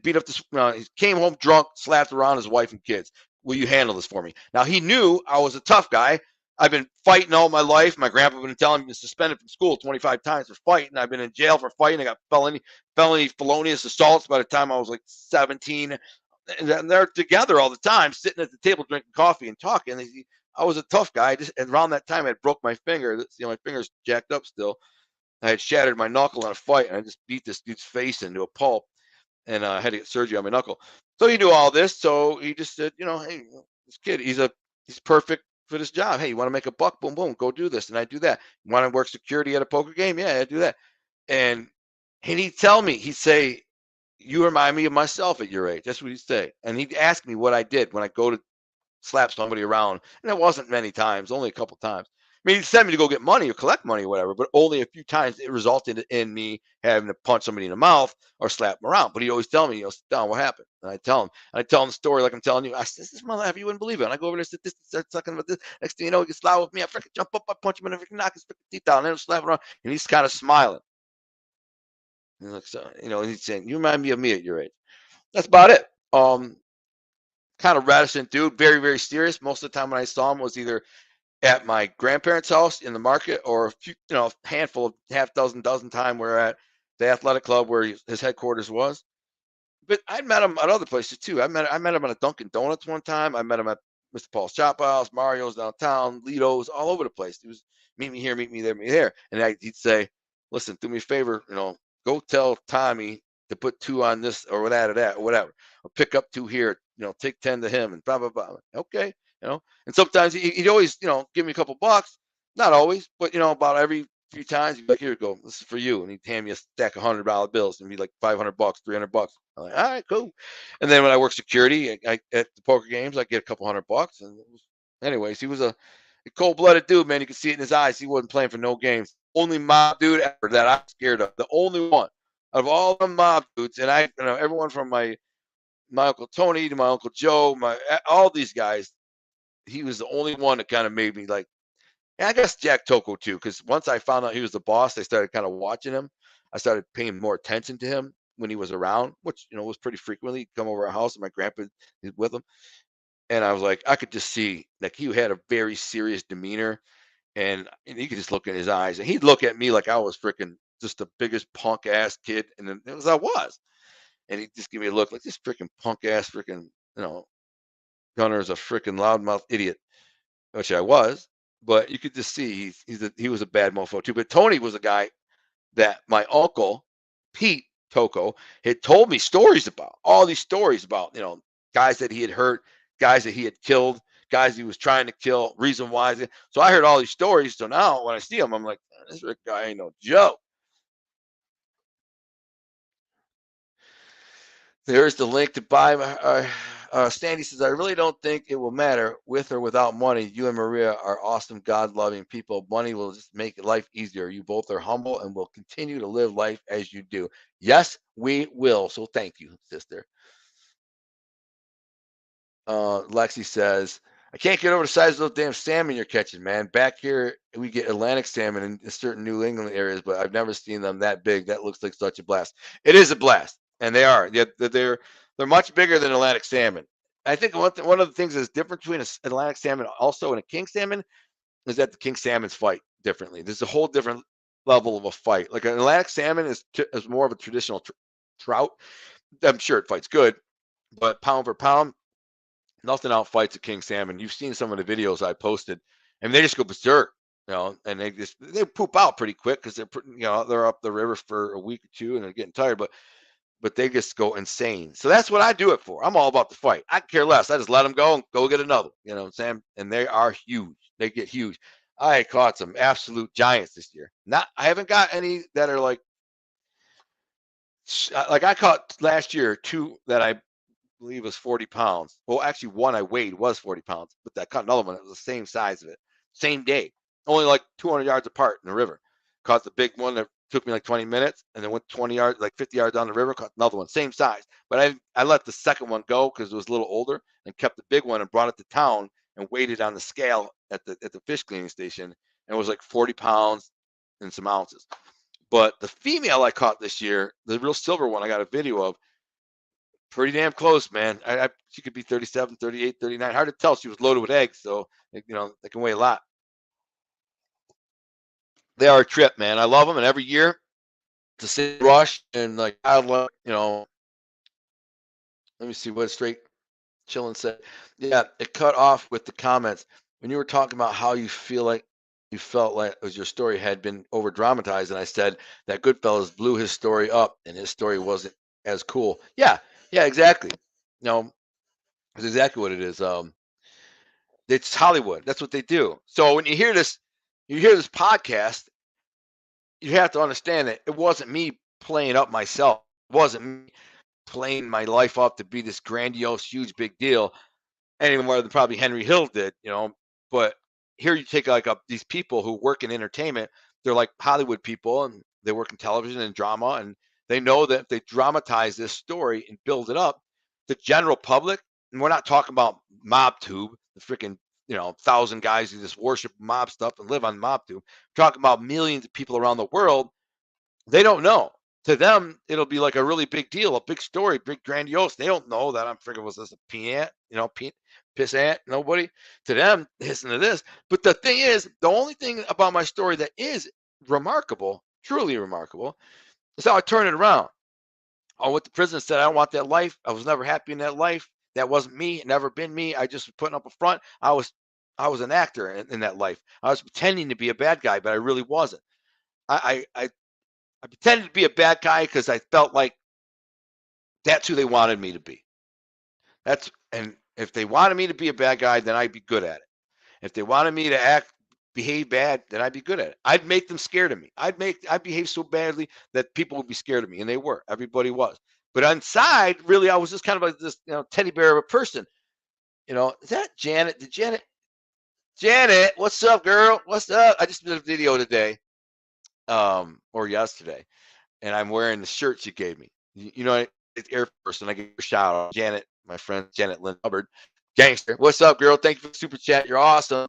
beat up this, he came home drunk, slapped around his wife and kids. will you handle this for me? Now, he knew I was a tough guy. I've been fighting all my life. My grandpa been telling me to suspended from school 25 times for fighting. I've been in jail for fighting. I got felony felonious assaults by the time I was like 17. And they're together all the time, sitting at the table drinking coffee and talking. I was a tough guy. Just around that time, I had broke my finger. My finger's jacked up still. I had shattered my knuckle in a fight, and I just beat this dude's face into a pulp, and I had to get surgery on my knuckle. So he knew all this. So he just said, hey, this kid, he's perfect for this job. Hey, you want to make a buck? Boom, boom, go do this, and I do that. You want to work security at a poker game? Yeah, I do that. And he'd tell me, he'd say, you remind me of myself at your age. That's what he'd say. And he'd ask me what I did when I go to slap somebody around. And it wasn't many times, only a couple times. I mean, he'd send me to go get money or collect money or whatever, but only a few times it resulted in me having to punch somebody in the mouth or slap them around. But he'd always tell me, sit down, what happened? And I tell him the story like I'm telling you. I said, this is my life. You wouldn't believe it. And I go over there, sit this, start talking about this. Next thing you know, he gets loud with me. I freaking jump up, I punch him in the freaking knock his freaking teeth out, and then I'm slapping around. And he's kind of smiling. And like, so, and he's saying, you remind me of me at your age. That's about it. Kind of reticent dude, very, very serious. Most of the time when I saw him was either at my grandparents' house in the market or a few, handful of half dozen time we're at the athletic club where his headquarters was. But I met him at other places too. I met him at a Dunkin' Donuts one time. I met him at Mr. Paul's Chop House, Mario's downtown, Lido's, all over the place. He was meet me here, meet me there, meet me there. And he'd say, listen, do me a favor, go tell Tommy to put 2 on this or that or that or whatever, or pick up 2 here, take 10 to him and blah, blah, blah. Okay. And sometimes he'd always, give me a couple bucks, not always, but, about every few times he'd be like, here you go, this is for you. And he'd hand me a stack of $100 bills and be like $500, $300. I'm like, all right, cool. And then when I worked security at the poker games, I get a couple $100. And anyways, he was a cold-blooded dude, man. You could see it in his eyes. He wasn't playing for no games. Only mob dude ever that I'm scared of. The only one out of all the mob dudes, and everyone from my Uncle Tony to my Uncle Joe, all these guys, he was the only one that kind of made me like, and I guess Jack Tocco too, because once I found out he was the boss, I started kind of watching him. I started paying more attention to him when he was around, which was pretty frequently. He'd come over our house, and my grandpa is with him, and I was like, I could just see like he had a very serious demeanor, and you could just look in his eyes, and he'd look at me like I was freaking just the biggest punk ass kid, and then it was I was, and he'd just give me a look like this freaking punk ass freaking Gunner is a freaking loudmouth idiot, which I was. But you could just see he was a bad mofo too. But Tony was a guy that my uncle Pete Tocco had told me stories about. All these stories about guys that he had hurt, guys that he had killed, guys he was trying to kill. Reason why. So I heard all these stories. So now when I see him, I'm like, this guy ain't no joke. There's the link to buy. Sandy says, I really don't think it will matter with or without money. You and Maria are awesome, God-loving people. Money will just make life easier. You both are humble and will continue to live life as you do. Yes, we will. So thank you, sister. Lexi says, I can't get over the size of those damn salmon you're catching, man. Back here, we get Atlantic salmon in certain New England areas, but I've never seen them that big. That looks like such a blast. It is a blast, and they are. They're much bigger than Atlantic salmon. I think one of the things that's different between an Atlantic salmon also and a king salmon is that the king salmons fight differently. There's a whole different level of a fight. Like an Atlantic salmon is more of a traditional trout. I'm sure it fights good, but pound for pound, nothing outfights a king salmon. You've seen some of the videos I posted, and they just go berserk, and they poop out pretty quick because they're up the river for a week or two and they're getting tired, but they just go insane. So that's what I do it for. I'm all about the fight. I care less. I just let them go and go get another. You know what I'm saying? And they are huge. They get huge. I caught some absolute giants this year. I haven't got any that are like I caught last year 2 that I believe was 40 pounds. Well, actually, one I weighed was 40 pounds, but I caught another one that was the same size of it. Same day, only like 200 yards apart in the river. Caught the big one that took me like 20 minutes, and then went 20 yards, like 50 yards down the river, caught another one, same size. But I let the second one go because it was a little older, and kept the big one and brought it to town and weighed it on the scale at the fish cleaning station, and it was like 40 pounds and some ounces. But the female I caught this year, the real silver one, I got a video of, Pretty damn close, man. She could be 37, 38, 39. Hard to tell. She was loaded with eggs, so they can weigh a lot. They are a trip, man. I love them, and every year it's the same rush and like I love, let me see what Straight Chillin said. Yeah, it cut off with the comments when you were talking about how you felt like it was your story had been over dramatized, and I said that Goodfellas blew his story up, and his story wasn't as cool. Yeah, yeah, exactly. No, that's exactly what it is. It's Hollywood. That's what they do. So when you hear this podcast, you have to understand that it wasn't me playing up myself. It wasn't me playing my life up to be this grandiose, huge, big deal any more than probably Henry Hill did. But here you take like these people who work in entertainment, they're like Hollywood people and they work in television and drama, and they know that if they dramatize this story and build it up, the general public, and we're not talking about MobTube, the freaking 1,000 guys who just worship mob stuff and live on MobTube. We're talking about millions of people around the world. They don't know. To them, it'll be like a really big deal, a big story, big grandiose. They don't know that I'm freaking was this a peanut, pissant, nobody. To them, listen to this. But the thing is, the only thing about my story that is remarkable, truly remarkable, is how I turn it around. I went to prison and said, I don't want that life. I was never happy in that life. That wasn't me, never been me. I just was putting up a front. I was an actor in that life. I was pretending to be a bad guy, but I really wasn't. I pretended to be a bad guy because I felt like that's who they wanted me to be. And if they wanted me to be a bad guy, then I'd be good at it. If they wanted me to behave bad, then I'd be good at it. I'd make them scared of me. I'd behave so badly that people would be scared of me, and they were. Everybody was. But inside, really, I was just kind of like this, teddy bear of a person. Is that Janet? Janet, what's up, girl? What's up? I just did a video today, or yesterday, and I'm wearing the shirt she gave me. It's Air Force, and I give a shout out. Janet, my friend Janet Lynn Hubbard, gangster. What's up, girl? Thank you for the super chat. You're awesome.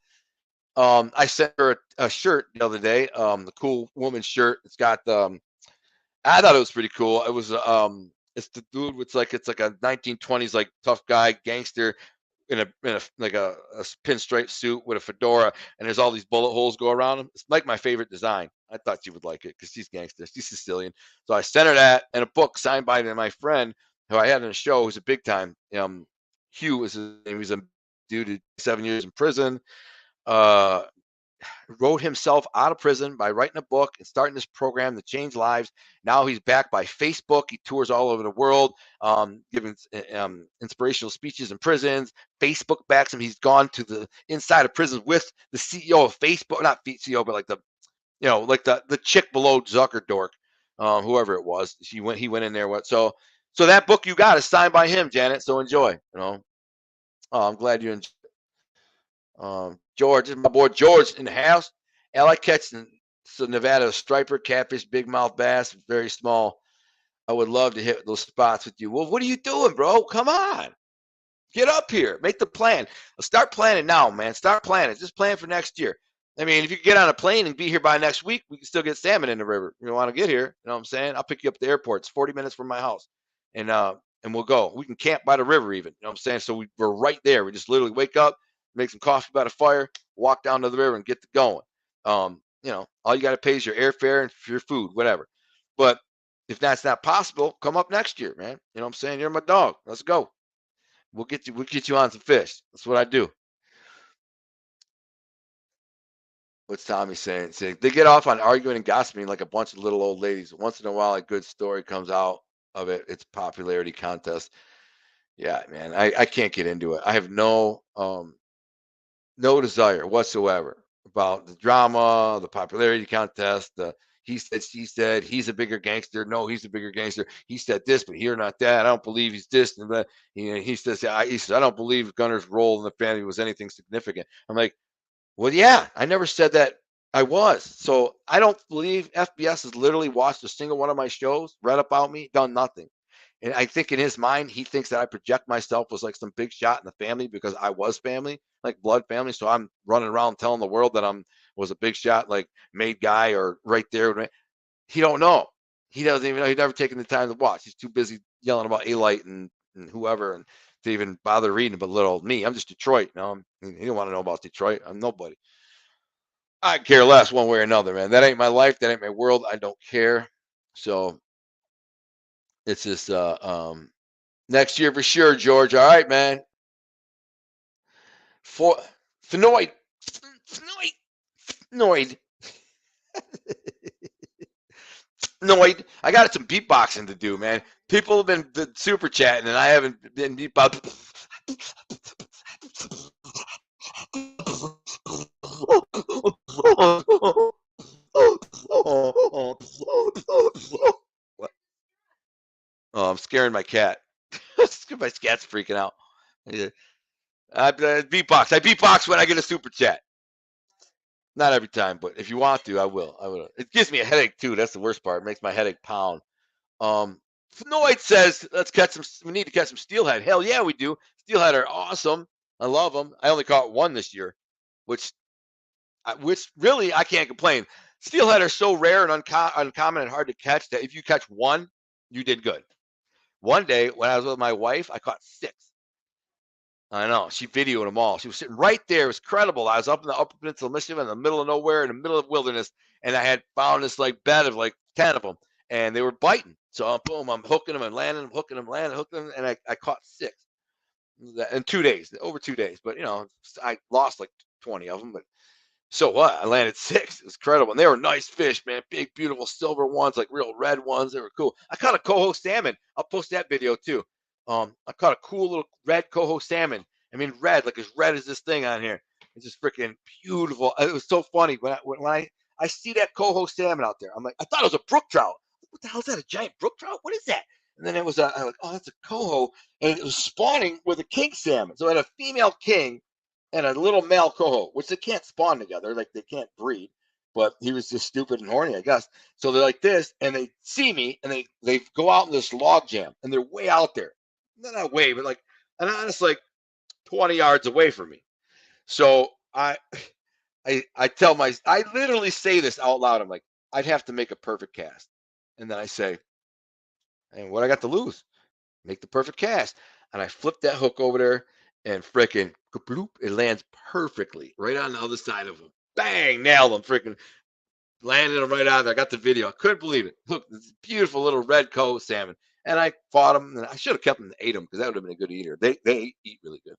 I sent her a shirt the other day, the cool woman shirt. It's got I thought it was pretty cool. It was it's the dude with it's like a 1920s like tough guy gangster in a like a pinstripe suit with a fedora, and there's all these bullet holes go around him. It's like my favorite design. I thought she would like it because she's gangster. She's Sicilian. So I sent her that and a book signed by my friend who I had on a show who's a big time. Hugh is his name. He's a dude 7 years in prison. Wrote himself out of prison by writing a book and starting this program to change lives. Now he's backed by Facebook. He tours all over the world, giving inspirational speeches in prisons. Facebook backs him. He's gone to the inside of prisons with the CEO of Facebook, not CEO, but like the chick below Zuckerdork, whoever it was. He went in there. So that book you got is signed by him, Janet. So enjoy. I'm glad you enjoyed. George, this is my boy George in the house. I like catching Nevada striper, catfish, big mouth bass, very small. I would love to hit those spots with you. Well, what are you doing, bro? Come on. Get up here. Make the plan. Start planning now, man. Start planning. Just plan for next year. I mean, if you get on a plane and be here by next week, we can still get salmon in the river. You want to get here, you know what I'm saying? I'll pick you up at the airport. It's 40 minutes from my house. And we'll go. We can camp by the river even. You know what I'm saying? So we're right there. We just literally wake up, make some coffee by the fire, walk down to the river and get to going. All you got to pay is your airfare and your food, whatever. But if that's not possible, come up next year, man. You know what I'm saying? You're my dog. Let's go. We'll get you on some fish. That's what I do. What's Tommy saying? They get off on arguing and gossiping like a bunch of little old ladies. Once in a while, a good story comes out of it. It's popularity contest. Yeah, man. I can't get into it. I have no desire whatsoever about the drama, the popularity contest, the he said, she said, he's a bigger gangster. No, he's a bigger gangster. He said this, but you're not that. I don't believe he's this and that. He says, I don't believe Gunner's role in the family was anything significant. I'm like, well, yeah, I never said that I was. So I don't believe FBS has literally watched a single one of my shows, read about me, done nothing. And I think in his mind, he thinks that I project myself as like some big shot in the family because I was family, like blood family. So I'm running around telling the world that was a big shot, like made guy or right there. He don't know. He doesn't even know. He's never taken the time to watch. He's too busy yelling about A-Light and and whoever, and to even bother reading about little old me. I'm just Detroit. You don't want to know about Detroit. I'm nobody. I care less one way or another, man. That ain't my life. That ain't my world. I don't care. So it's just next year for sure, George. All right, man. For Fnoid. Fnoid. Fnoid. Noid. I got some beatboxing to do, man. People have been super chatting, and I haven't been beatboxing. What? Oh, I'm scaring my cat. My cat's freaking out. I beatbox. I beatbox when I get a super chat. Not every time, but if you want to, I will. I will. It gives me a headache too. That's the worst part. It makes my headache pound. Fnoid says, "Let's catch some. We need to catch some steelhead." Hell yeah, we do. Steelhead are awesome. I love them. I only caught one this year, which really I can't complain. Steelhead are so rare and uncommon and hard to catch that if you catch one, you did good. One day when I was with my wife, I caught 6. I know. She videoed them all. She was sitting right there. It was credible. I was up in the Upper Peninsula of Michigan, in the middle of nowhere, in the middle of wilderness, and I had found this like bed of like 10 of them, and they were biting. So boom, I'm hooking them and landing them, hooking them, landing, hooking them, and I caught 6 in 2 days, over 2 days. But I lost like 20 of them. But so what? I landed 6. It was incredible, and they were nice fish, man. Big, beautiful silver ones, like real red ones. They were cool. I caught a coho salmon. I'll post that video too. I caught a cool little red coho salmon. I mean, red, like as red as this thing on here. It's just freaking beautiful. It was so funny when I see that coho salmon out there. I'm like, I thought it was a brook trout. What the hell is that? A giant brook trout? What is that? And then it was I'm like, oh, that's a coho, and it was spawning with a king salmon. So I had a female king and a little male coho, which they can't spawn together, like they can't breed. But he was just stupid and horny, I guess. So they're like this, and they see me, and they go out in this log jam, and they're way out there. Not way, but like an honest like 20 yards away from me. So I literally say this out loud. I'm like, I'd have to make a perfect cast. And then I say, and what I got to lose? Make the perfect cast. And I flip that hook over there and frickin' bloop, it lands perfectly right on the other side of him. Bang, nailed him, frickin' landed him right on there. I got the video. I couldn't believe it. Look, this beautiful little red coho salmon. And I fought him, and I should have kept him and ate him because that would have been a good eater. They eat really good.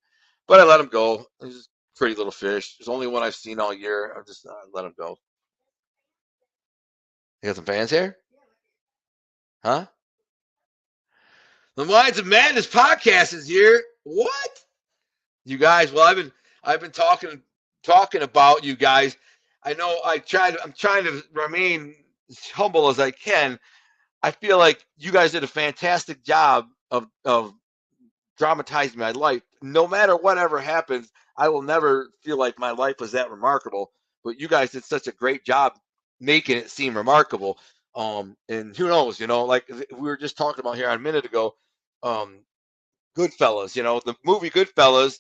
But I let him go. It was just a pretty little fish. It's only one I've seen all year. I just let him go. You got some fans here? Huh? The Minds of Madness podcast is here. What? You guys, well, I've been talking about you guys. I know I'm trying to remain as humble as I can. I feel like you guys did a fantastic job of dramatizing my life. No matter whatever happens, I will never feel like my life was that remarkable. But you guys did such a great job making it seem remarkable. And who knows, like we were just talking about here a minute ago, Goodfellas, the movie Goodfellas,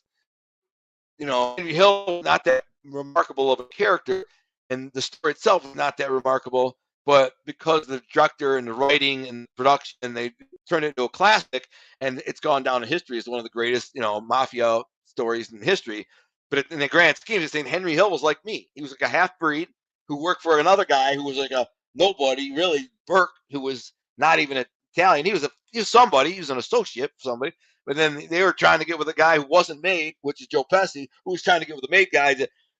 Henry Hill, not that remarkable of a character, and the story itself is not that remarkable. But because the director and the writing and the production, they turned it into a classic, and it's gone down in history as one of the greatest, mafia stories in history. But in the grand scheme of things, Henry Hill was like me. He was like a half breed who worked for another guy who was like a nobody, really, Burke, who was not even Italian. He was somebody. He was an associate for somebody. But then they were trying to get with a guy who wasn't made, which is Joe Pesci, who was trying to get with the made guy.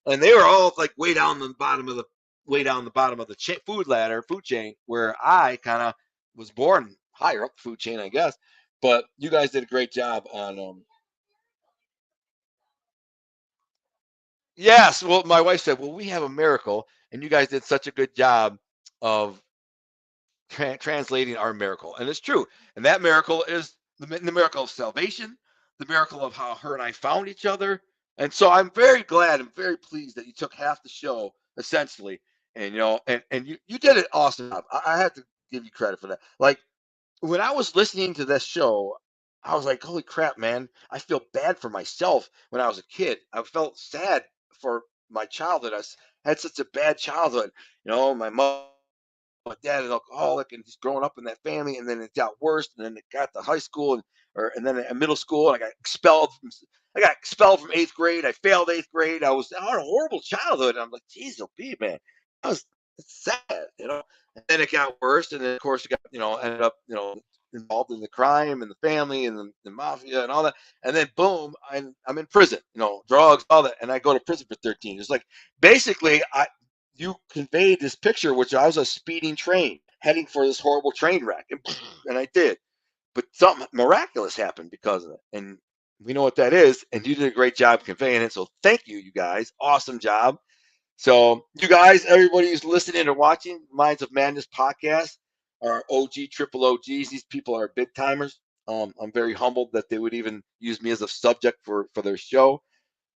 And they were all like way down the bottom of the food chain, where I kind of was born higher up the food chain, I guess. But you guys did a great job on. Yes, well, my wife said, "Well, we have a miracle, and you guys did such a good job of translating our miracle," and it's true. And that miracle is the miracle of salvation, the miracle of how her and I found each other. And so I'm very glad and very pleased that you took half the show essentially, and you did it awesome. I have to give you credit for that. Like when I was listening to this show, I was like, "Holy crap, man! I feel bad for myself." When I was a kid, I felt sad for my childhood. Had such a bad childhood. My mom, my dad is alcoholic, and he's growing up in that family, and then it got worse, and then it got to high school, and and then in middle school, and I got expelled from 8th grade. I failed 8th grade. I had a horrible childhood. And I'm like, geez, man, that was it's sad. And then it got worse, and then of course it got, ended up, involved in the crime and the family and the mafia and all that. And then boom, I'm in prison, drugs, all that, and I go to prison for 13. It's like basically you conveyed this picture, which I was a speeding train heading for this horrible train wreck, and I did. But something miraculous happened because of it, and we know what that is. And you did a great job conveying it. So thank you, you guys. Awesome job. So you guys, everybody who's listening or watching Minds of Madness podcast are OG, triple OGs. These people are big timers. I'm very humbled that they would even use me as a subject for their show.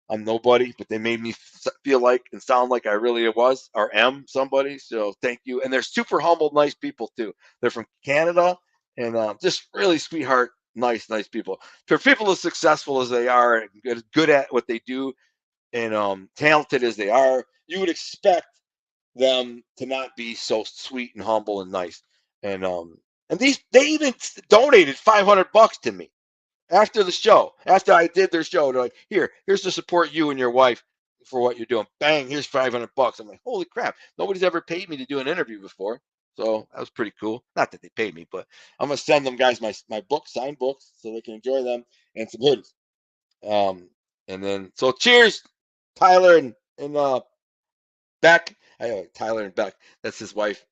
I'm nobody, but they made me feel like and sound like I really was or am somebody. So thank you. And they're super humble, nice people too. They're from Canada and just really sweetheart, nice people. For people as successful as they are and good at what they do and talented as they are, you would expect them to not be so sweet and humble and nice. And they even donated $500 to me after the show. After I did their show, they're like, here's to support you and your wife for what you're doing. Bang, here's $500. I'm like, holy crap! Nobody's ever paid me to do an interview before. So that was pretty cool. Not that they paid me, but I'm gonna send them guys my books, signed books, so they can enjoy them and some hoodies. And then so cheers, Tyler and Beck. Tyler and Beck. That's his wife,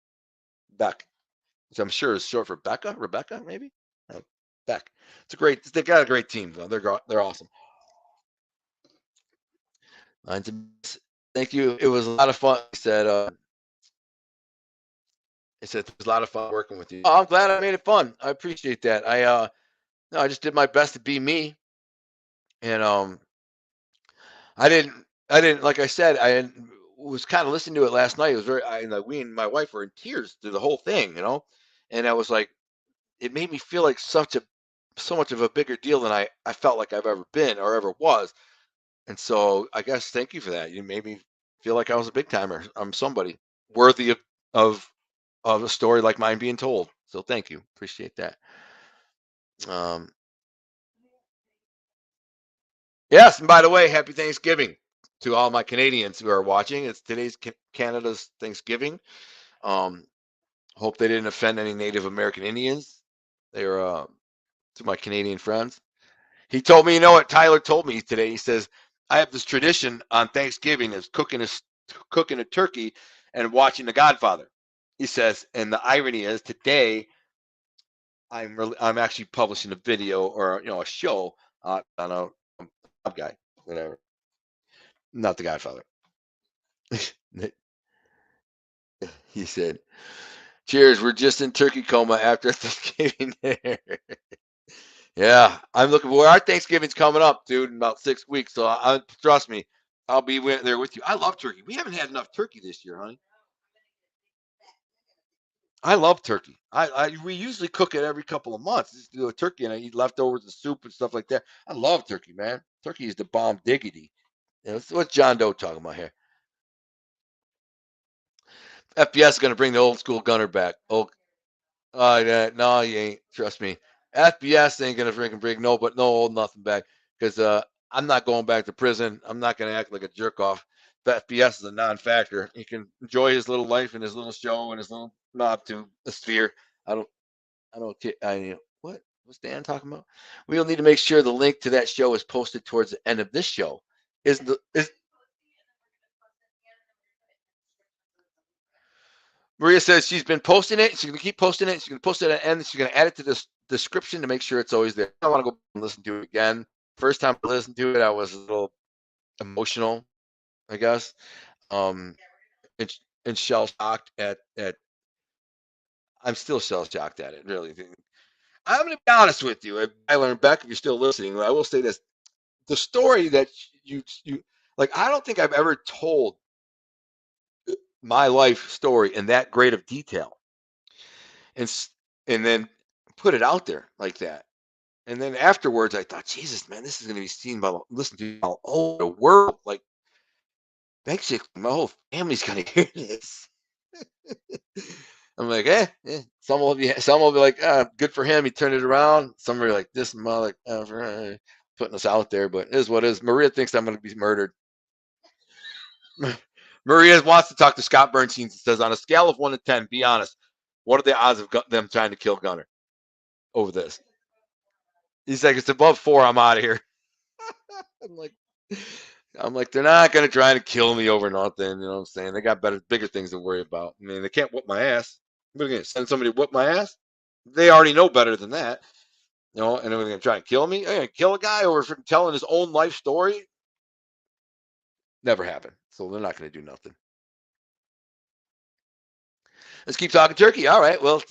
Beck, which I'm sure is short for Rebecca, maybe. Beck. They got a great team though. They're awesome. Thank you. It was a lot of fun. He said it was a lot of fun working with you. Oh, I'm glad I made it fun. I appreciate that. I just did my best to be me. And I didn't like I said, was kind of listening to it last night. It was we and my wife were in tears through the whole thing. And I was like, it made me feel like so much of a bigger deal than I felt like I've ever been or ever was. And so I guess thank you for that. You made me feel like I was a big timer. I'm somebody worthy of a story like mine being told. So thank you. Appreciate that. Um, yes, and by the way, happy Thanksgiving to all my Canadians who are watching. It's today's Canada's Thanksgiving. Um, hope they didn't offend any Native American Indians. They were to my Canadian friends. He told me, what Tyler told me today. He says, I have this tradition on Thanksgiving is cooking a turkey and watching The Godfather. He says, and the irony is today I'm actually publishing a video or a show on a guy, whatever. Not The Godfather. He said, cheers, we're just in turkey coma after Thanksgiving. Yeah, I'm looking for our Thanksgiving's coming up, dude, in about 6 weeks. So trust me, I'll be there with you. I love turkey. We haven't had enough turkey this year, honey. I love turkey. We usually cook it every couple of months. Just do a turkey and I eat leftovers and soup and stuff like that. I love turkey, man. Turkey is the bomb diggity. What's John Doe talking about here? FBS is going to bring the old school gunner back. Oh, no, you ain't. Trust me. FBS ain't going to freaking bring no old nothing back because I'm not going back to prison. I'm not going to act like a jerk off. The FBS is a non-factor. He can enjoy his little life and his little show and his little knob to the sphere. What's Dan talking about? We'll need to make sure the link to that show is posted towards the end of this show. Maria says she's been posting it. She's going to keep posting it. She's going to post it at the end. She's going to add it to this description to make sure it's always there. I want to go and listen to it again. First time I listened to it, I was a little emotional, I guess, and shell shocked at. I'm still shell shocked at it. Really, I'm going to be honest with you, Tyler and Beck. If you're still listening, I will say this: the story that you like, I don't think I've ever told my life story in that great of detail, and then put it out there like that. And then afterwards, I thought, Jesus, man, this is going to be seen listened to all over the world. Like, basically, my whole family's going to hear this. I'm like, Some will be like, good for him. He turned it around. Some are like, this mother putting us out there, but it is what it is. Maria thinks I'm going to be murdered. Maria wants to talk to Scott Bernstein. Says, on a scale of 1 to 10, be honest, what are the odds of them trying to kill Gunner over this? He's like, it's above 4. I'm out of here. I'm like, they're not going to try to kill me over nothing. You know what I'm saying? They got bigger things to worry about. I mean, they can't whoop my ass. We're going to send somebody to whoop my ass? They already know better than that. You know, and they're going to try and kill me? They're going to kill a guy over telling his own life story? Never happened. So they're not going to do nothing. Let's keep talking turkey. All right. Well,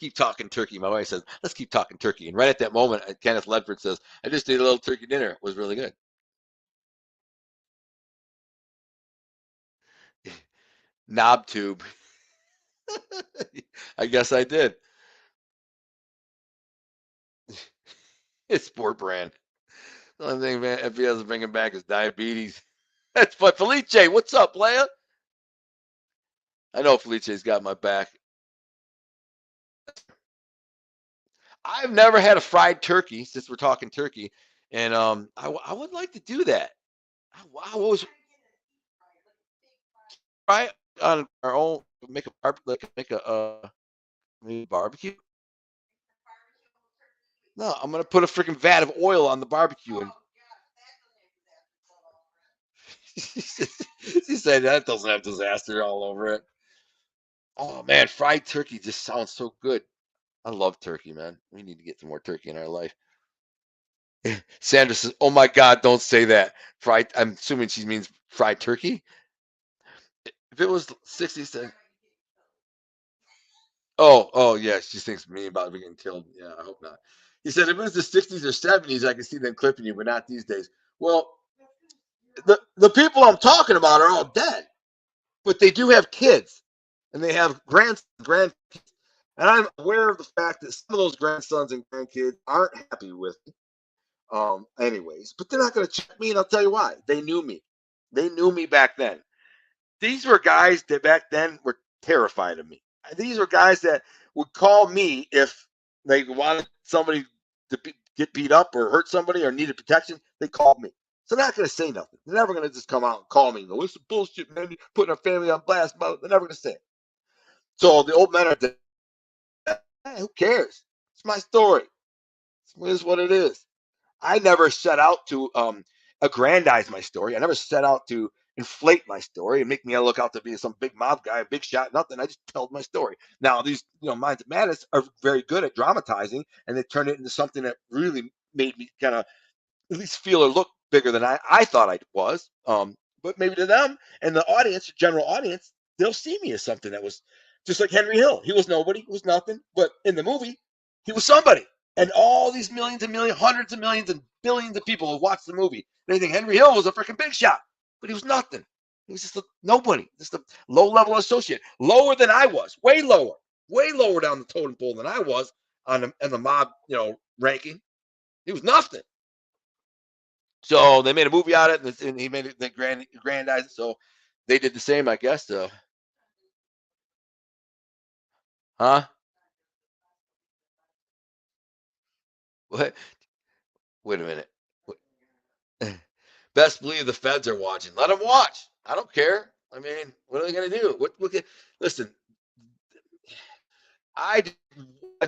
keep talking turkey. My wife says, let's keep talking turkey. And right at that moment, Kenneth Ledford says, I just did a little turkey dinner. It was really good. Knob tube. I guess I did. It's sport brand. The only thing FBS is bringing back is diabetes. That's what Felice. What's up, Leia? I know Felice's got my back. I've never had a fried turkey since we're talking turkey, and I would like to do that. I always try on our own, make a barbecue. No, I'm gonna put a freaking vat of oil on the barbecue and. She said that doesn't have disaster all over it. Oh man, fried turkey just sounds so good. I love turkey, man. We need to get some more turkey in our life. Sandra says, "Oh my God, don't say that." Fried. I'm assuming she means fried turkey. If it was 60 oh yeah, she thinks me about getting killed. Yeah, I hope not. He said if it was the 60s or 70s, I could see them clipping you, but not these days. Well, the people I'm talking about are all dead, but they do have kids, and they have grandkids. And I'm aware of the fact that some of those grandsons and grandkids aren't happy with me. Anyways, but they're not going to check me, and I'll tell you why. They knew me. They knew me back then. These were guys that back then were terrified of me. These were guys that would call me if they wanted somebody to get beat up or hurt somebody or needed protection. They called me. So they're not going to say nothing. They're never going to just come out and call me and go, "It's bullshit, man. You're putting our family on blast." But they're never going to say it. So the old men are dead. Hey, who cares? It's my story. It is what it is. I never set out to aggrandize my story. I never set out to inflate my story and make me look out to be some big mob guy, a big shot, nothing. I just told my story. Now, these Minds of Madness are very good at dramatizing, and they turn it into something that really made me kind of at least feel or look bigger than I thought I was. But maybe to them and the audience, general audience, they'll see me as something that was just like Henry Hill. He was nobody, he was nothing, but in the movie, he was somebody. And all these millions and millions, hundreds of millions and billions of people have watched the movie. They think Henry Hill was a freaking big shot, but he was nothing. He was just a nobody, just a low-level associate, lower than I was, way lower down the totem pole than I was on the mob, ranking. He was nothing. So they made a movie out of it, and he made it the grandize it. So they did the same, I guess. Huh? What? Wait a minute. Best believe the feds are watching. Let them watch. I don't care. I mean, what are they going to do? Listen, I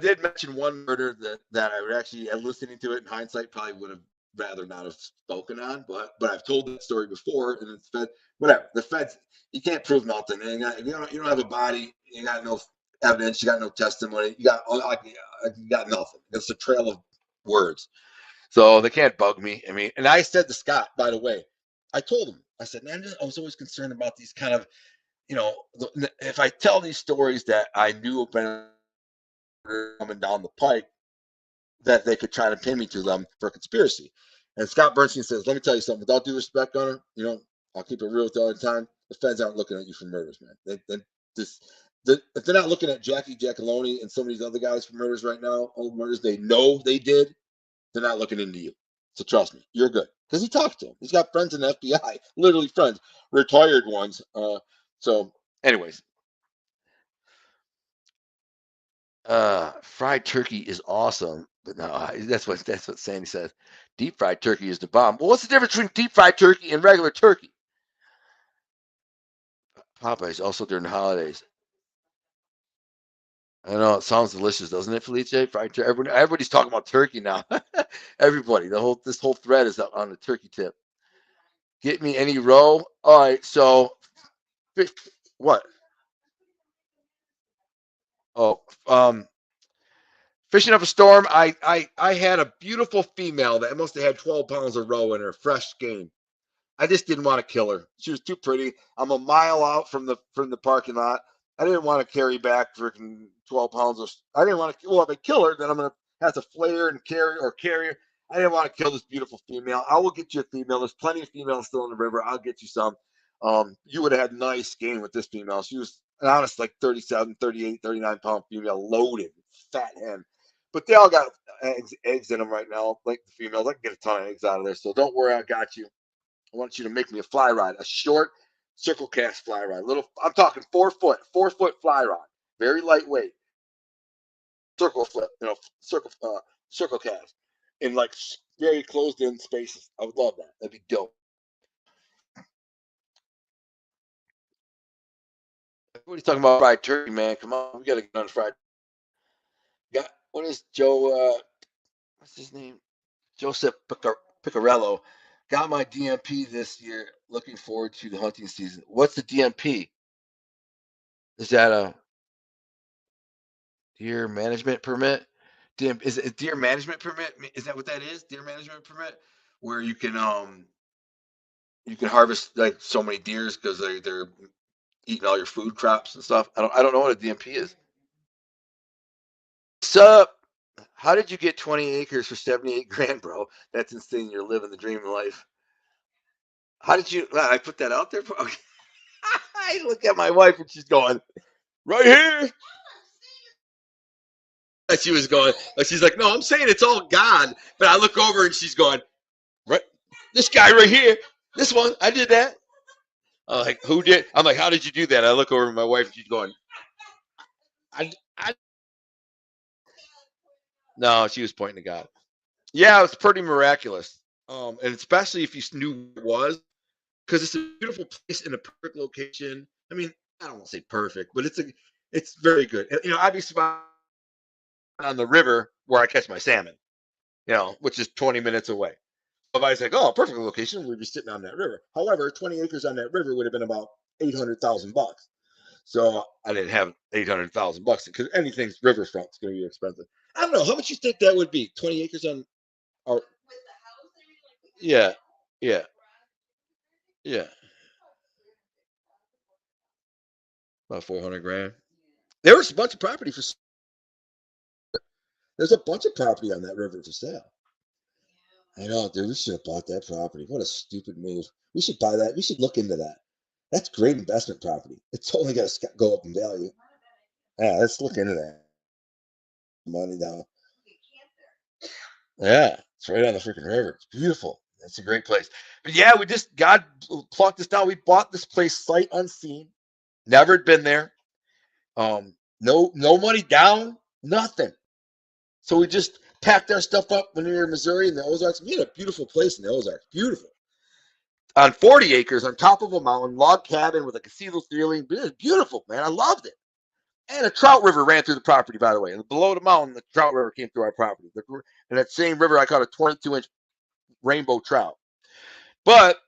did mention one murder that I would actually, listening to it in hindsight, probably would have rather not have spoken on. But I've told that story before, and it's whatever. The feds, you can't prove nothing. And you don't have a body. You got no evidence. You got no testimony. You got nothing. It's a trail of words. So they can't bug me. I mean, and I said to Scott, by the way, I told him, I said, man, I was always concerned about these kind of, if I tell these stories that I knew about coming down the pike, that they could try to pin me to them for conspiracy. And Scott Bernstein says, let me tell you something, without due respect, Gunner, I'll keep it real with you all the time. The feds aren't looking at you for murders, man. If they're not looking at Jackie Giacalone and some of these other guys for murders right now, old murders they know they did, they're not looking into you. So trust me, you're good. Because he talks to him. He's got friends in the FBI, literally friends, retired ones. So anyways, Fried turkey is awesome, but no, that's what Sandy says. Deep fried turkey is the bomb. Well, what's the difference between deep fried turkey and regular turkey? Popeyes also during the holidays. I know it sounds delicious, doesn't it, Felice? Fried turkey. Everybody's talking about turkey now. Everybody, this whole thread is on the turkey tip. Get me any row. All right, so what? Oh, fishing up a storm. I had a beautiful female that must have had 12 pounds of roe in her, fresh game. I just didn't want to kill her. She was too pretty. I'm a mile out from the parking lot. I didn't want to carry back freaking 12 pounds of. I didn't want to. Well, if I kill her, then I'm gonna have to flay her and carry her. I didn't want to kill this beautiful female. I will get you a female. There's plenty of females still in the river. I'll get you some. You would have had nice game with this female. She was an honest like 37, 38, 39-pound female, loaded, fat hen. But they all got eggs in them right now, like the females. I can get a ton of eggs out of there. So don't worry, I got you. I want you to make me a fly rod, a short circle cast fly rod. I'm talking 4 foot fly rod, very lightweight, circle flip, circle cast, in like very closed in spaces. I would love that. That'd be dope. Everybody's talking about fried turkey, man. Come on, we gotta get on fried. What is Joe? What's his name? Joseph Picarello. Got my DMP this year. Looking forward to the hunting season. What's the DMP? Is that a deer management permit? Is it a deer management permit? Is that what that is? Deer management permit, where you can harvest like so many deers because they're eating all your food crops and stuff. I don't know what a DMP is. Sup? How did you get 20 acres for 78 grand, bro? That's insane. You're living the dream life. How did you? I put that out there. Okay. I look at my wife and she's going right here. She was going. She's like, no, I'm saying it's all God. But I look over and she's going, right. This guy right here. This one. I did that. I'm like, who did? I'm like, how did you do that? I look over at my wife and she's going, I. No, she was pointing to God. Yeah, it's pretty miraculous. And especially if you knew it was, because it's a beautiful place in a perfect location. I mean, I don't want to say perfect, but it's very good. And, obviously on the river where I catch my salmon, which is 20 minutes away. If I was like, oh, perfect location, we'd be sitting on that river. However, 20 acres on that river would have been about $800,000. So I didn't have $800,000 because anything's riverfront is going to be expensive. I don't know how much you think that would be. 20 acres on our. Yeah, yeah, yeah. About 400 grand. There was a bunch of property for. There's a bunch of property on that river for sale. I know, dude. We should have bought that property. What a stupid move. We should buy that. We should look into that. That's great investment property. It's only got to go up in value. Yeah, let's look into that. Money down. Yeah, it's right on the freaking river. It's beautiful. It's a great place. But yeah, God plucked us down. We bought this place sight unseen. Never had been there. No money down, nothing. So we just packed our stuff up when we were in Missouri and the Ozarks. We had a beautiful place in the Ozarks. Beautiful. On 40 acres on top of a mountain, log cabin with a casino ceiling. It was beautiful, man. I loved it. And a trout river ran through the property, by the way. And below the mountain, the trout river came through our property. And that same river, I caught a 22-inch rainbow trout. But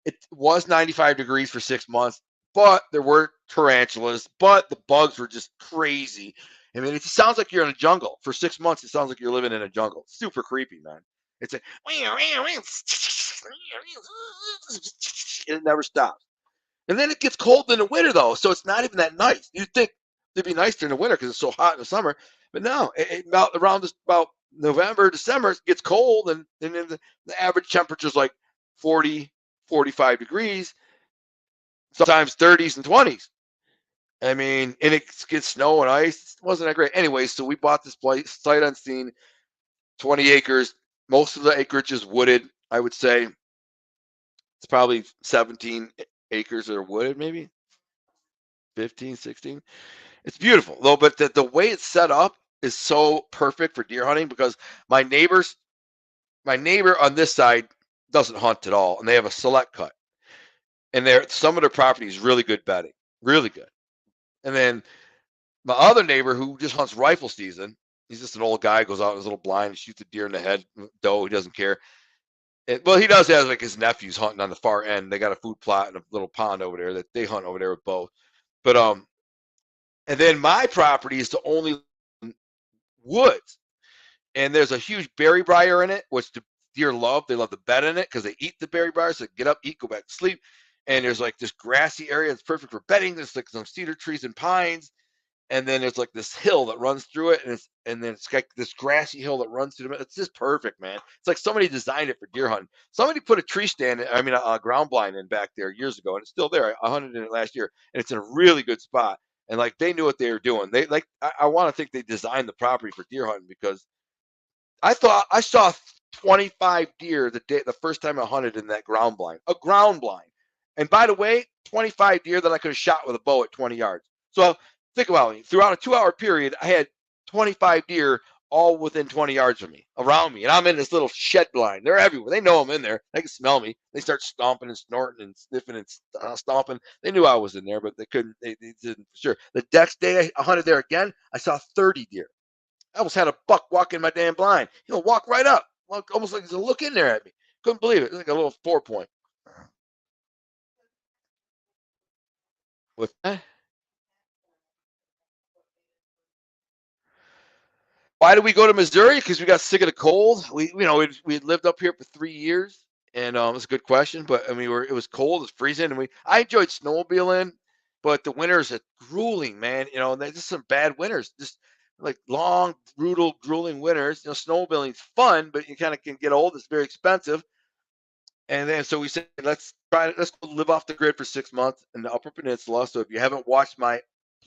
it was 95 degrees for 6 months. But there were tarantulas. But the bugs were just crazy. I mean, it sounds like you're in a jungle. For 6 months, it sounds like you're living in a jungle. Super creepy, man. It's like, it never stops. And then it gets cold in the winter, though. So it's not even that nice. You'd think it'd be nice during the winter because it's so hot in the summer. But no, around about November, December, it gets cold. And then the average temperature is like 40, 45 degrees, sometimes 30s and 20s. I mean, and it gets snow and ice. It wasn't that great. Anyway, so we bought this place, sight unseen, 20 acres. Most of the acreage is wooded, I would say. It's probably 17 acres that are wooded, maybe 15, 16. It's beautiful, though. But the way it's set up, is so perfect for deer hunting because my neighbor on this side doesn't hunt at all, and they have a select cut, and some of their property is really good bedding, really good. And then my other neighbor who just hunts rifle season, he's just an old guy, goes out in his little blind and shoots a deer in the head, doe, he doesn't care. Well, he does have like his nephews hunting on the far end. They got a food plot and a little pond over there that they hunt over there with both. But and then my property is the only woods, and there's a huge berry briar in it, which the deer love. They love the bed in it because they eat the berry briar, so they get up, eat, go back to sleep. And there's like this grassy area that's perfect for bedding. There's like some cedar trees and pines, and then there's like this hill that runs through it, and then it's like this grassy hill that runs through it. It's just perfect, man. It's like somebody designed it for deer hunting. Somebody put a tree stand, a ground blind in back there years ago, and it's still there. I hunted in it last year, and it's in a really good spot. And like they knew what they were doing. They like I want to think they designed the property for deer hunting because I thought I saw 25 deer the first time I hunted in that ground blind, a ground blind. And by the way, 25 deer that I could have shot with a bow at 20 yards. So think about it. Throughout a 2-hour period, I had 25 deer all within 20 yards of me, around me. And I'm in this little shed blind. They're everywhere. They know I'm in there. They can smell me. They start stomping and snorting and sniffing and stomping. They knew I was in there, but they couldn't. They didn't for sure. The next day I hunted there again, I saw 30 deer. I almost had a buck walk in my damn blind. He'll walk right up, almost like he's gonna look in there at me. Couldn't believe it. It was like a little 4-point. With why did we go to Missouri? Because we got sick of the cold. We had lived up here for 3 years, and it's a good question. But I mean, it was cold, it was freezing, and I enjoyed snowmobiling, but the winters are grueling, man. There's just some bad winters, just like long, brutal, grueling winters. Snowmobiling's fun, but you kind of can get old. It's very expensive. And then so we said, let's go live off the grid for 6 months in the Upper Peninsula. So if you haven't watched my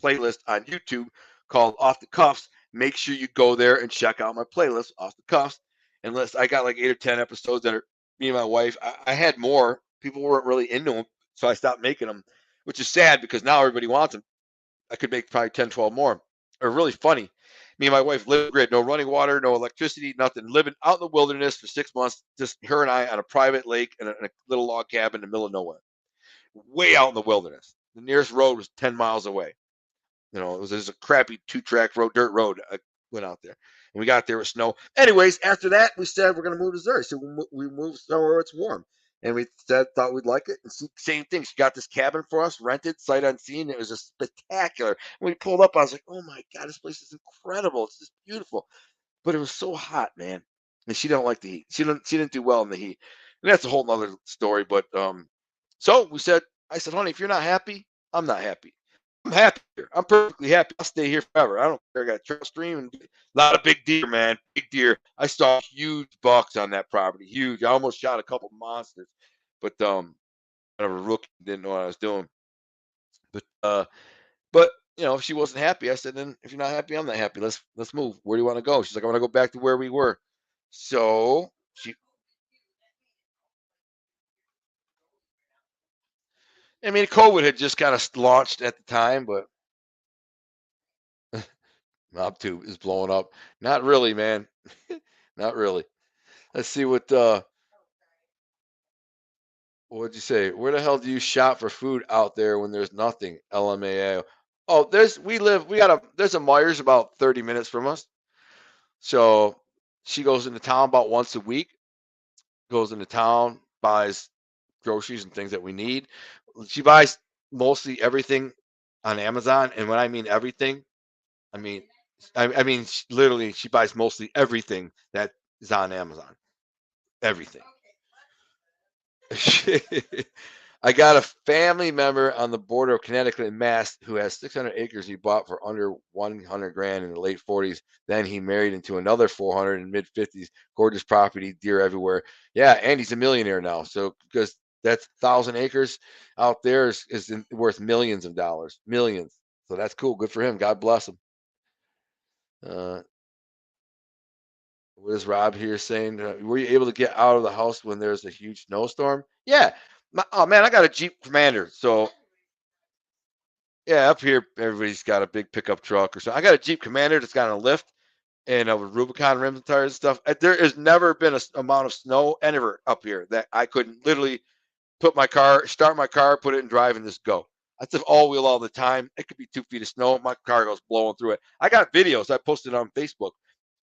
playlist on YouTube called Off the Cuffs, make sure you go there and check out my playlist, Off the Cuffs. Unless I got like 8 or 10 episodes that are me and my wife. I had more. People weren't really into them, so I stopped making them, which is sad because now everybody wants them. I could make probably 10, 12 more. They're really funny. Me and my wife live grid, no running water, no electricity, nothing. Living out in the wilderness for 6 months, just her and I on a private lake in a little log cabin in the middle of nowhere, way out in the wilderness. The nearest road was 10 miles away. It was just a crappy 2-track road, dirt road. I went out there, and we got there with snow. Anyways, after that, we said we're going to move to Missouri. So we moved somewhere where it's warm. And we thought we'd like it. And same thing. She got this cabin for us, rented, sight unseen. It was just spectacular. When we pulled up, I was like, oh my God, this place is incredible. It's just beautiful. But it was so hot, man. And she don't like the heat. She didn't do well in the heat. And that's a whole nother story. But so I said, honey, if you're not happy, I'm not happy. I'm happy here. I'm perfectly happy. I'll stay here forever. I don't care. I got a trout stream and a lot of big deer, man. Big deer. I saw huge bucks on that property. Huge. I almost shot a couple monsters, but kind of a rookie, didn't know what I was doing. But if she wasn't happy, I said, then if you're not happy, I'm not happy. Let's move. Where do you want to go? She's like, I want to go back to where we were. So COVID had just kind of launched at the time, but Mob Tube is blowing up. Not really, man. Not really. Let's see what'd you say? Where the hell do you shop for food out there when there's nothing? LMAO. Oh, there's a Myers about 30 minutes from us. So she goes into town about once a week, goes into town, buys groceries and things that we need. She buys mostly everything on Amazon. And when I mean everything, I mean, literally, she buys mostly everything that is on Amazon. Everything. I got a family member on the border of Connecticut and Mass who has 600 acres he bought for under 100 grand in the late 40s. Then he married into another 400 in mid 50s. Gorgeous property, deer everywhere. Yeah, and he's a millionaire now. So because that's 1,000 acres out there is worth millions of dollars, millions. So that's cool. Good for him. God bless him. What is Rob here saying? Were you able to get out of the house when there's a huge snowstorm? Yeah. Oh man, I got a Jeep Commander. So yeah, up here everybody's got a big pickup truck or so. I got a Jeep Commander that's got a lift, and with Rubicon rims and tires and stuff. There has never been a amount of snow ever up here that I couldn't literally start my car, put it in drive, and just go. I just all wheel all the time. It could be 2 feet of snow. My car goes blowing through it. I got videos I posted on Facebook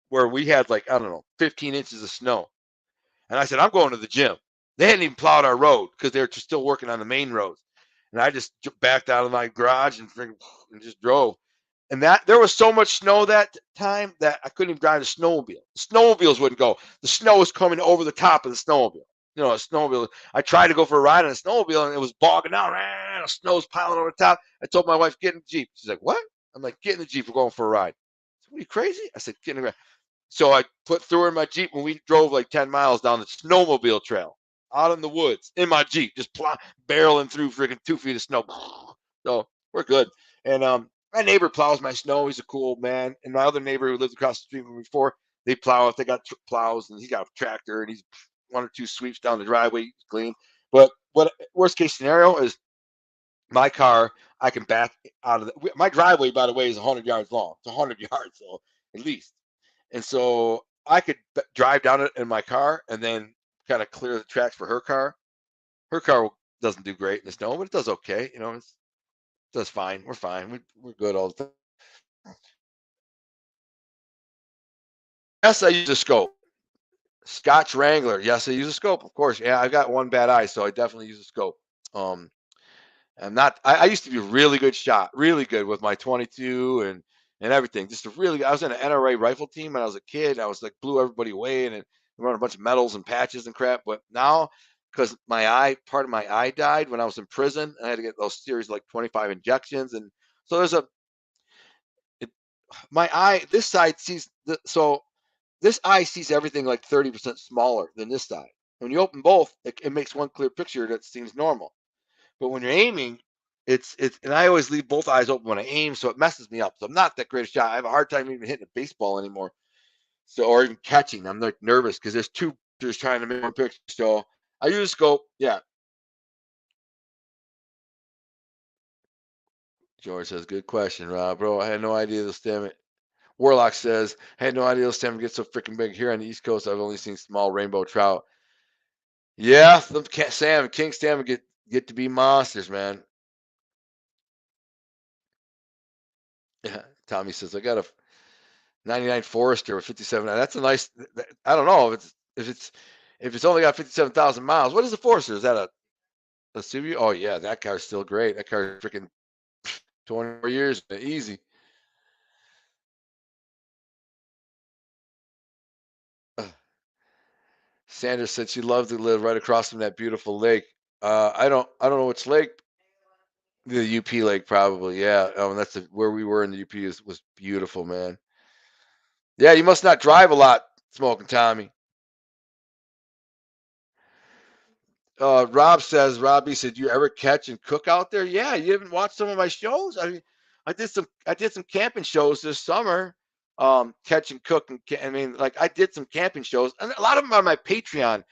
where we had like, I don't know, 15 inches of snow. And I said, I'm going to the gym. They hadn't even plowed our road because they were still working on the main roads. And I just backed out of my garage and just drove. And that there was so much snow that time that I couldn't even drive the snowmobile. The snowmobiles wouldn't go. The snow was coming over the top of the snowmobile. You know, a snowmobile. I tried to go for a ride on a snowmobile and it was bogging out. The snow's piling over the top. I told my wife, get in the Jeep. She's like, what? I'm like, get in the Jeep. We're going for a ride. Said, what, are you crazy? I said, get in the ride. So I threw her in my Jeep and we drove like 10 miles down the snowmobile trail out in the woods in my Jeep, just barreling through freaking 2 feet of snow. So we're good. And my neighbor plows my snow. He's a cool old man. And my other neighbor who lives across the street from me before, they plow it. They got plows and he's got a tractor and he's 1 or 2 sweeps down the driveway, clean. But worst case scenario is my car, I can back out of my driveway, by the way, is 100 yards long. It's 100 yards, so at least. And so I could drive down it in my car and then kind of clear the tracks for her car. Her car doesn't do great in the snow, but it does okay. You know, it does fine. We're fine. We're good all the time. Yes, I use a scope. Scotch Wrangler. Yes, I use a scope. Of course. Yeah, I've got one bad eye, so I definitely use a scope. I'm not. I used to be a really good shot, really good with my 22 and everything. Just a really. I was in an NRA rifle team when I was a kid. I was like blew everybody away and run a bunch of medals and patches and crap. But now, because part of my eye died when I was in prison, I had to get those series like 25 injections, and so my eye. This side sees so this eye sees everything like 30% smaller than this side. When you open both, it makes one clear picture that seems normal. But when you're aiming, it's and I always leave both eyes open when I aim, so it messes me up. So I'm not that great a shot. I have a hard time even hitting a baseball anymore. So or even catching. I'm like nervous because there's 2 pictures trying to make one picture. So I use a scope. Yeah. George says, good question, Rob. Bro, I had no idea the stem. Warlock says, I had no idea the stem gets so freaking big. Here on the East Coast, I've only seen small rainbow trout. Yeah, the king salmon get to be monsters, man. Yeah, Tommy says I got a 99 Forester with 57. That's a nice. I don't know if it's only got 57,000 miles. What is the Forester? Is that a Subaru? Oh yeah, that car's still great. That car is freaking 24 years easy. Sanders said she loved to live right across from that beautiful lake. I don't know which lake. The UP lake, probably. Yeah. That's where we were in the UP was beautiful, man. Yeah, you must not drive a lot, Smoking Tommy. Robbie said, you ever catch and cook out there? Yeah, you haven't watched some of my shows? I mean, I did some camping shows this summer. Catch and cook, and I mean, like I did some camping shows, and a lot of them are on my Patreon.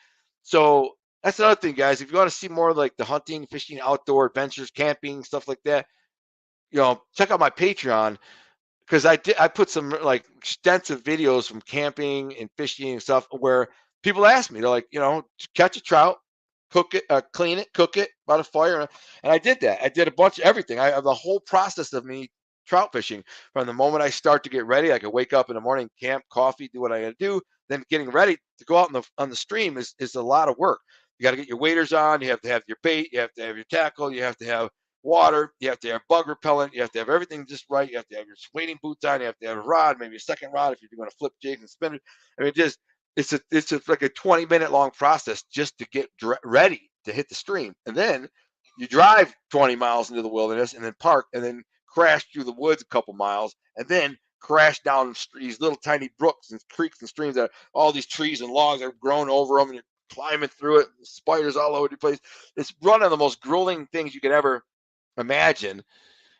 So that's another thing, guys. If you want to see more like the hunting, fishing, outdoor adventures, camping, stuff like that, check out my Patreon because I put some like extensive videos from camping and fishing and stuff where people ask me, they're like, catch a trout, cook it, clean it, cook it by the fire, and I did that. I did a bunch of everything. I have the whole process of me trout fishing from the moment I start to get ready. I could wake up in the morning, camp, coffee, do what I got to do. Then getting ready to go out on the stream is a lot of work. You got to get your waders on. You have to have your bait. You have to have your tackle. You have to have water. You have to have bug repellent. You have to have everything just right. You have to have your wading boots on. You have to have a rod, maybe a second rod if you're going to flip jigs and spin it. I mean, it's like a 20-minute long process just to get ready to hit the stream, and then you drive 20 miles into the wilderness, and then park, and then crash through the woods a couple miles, and then crash down these little tiny brooks and creeks and streams that are all these trees and logs that have grown over them, and you're climbing through it, spiders all over the place. It's one of the most grueling things you could ever imagine,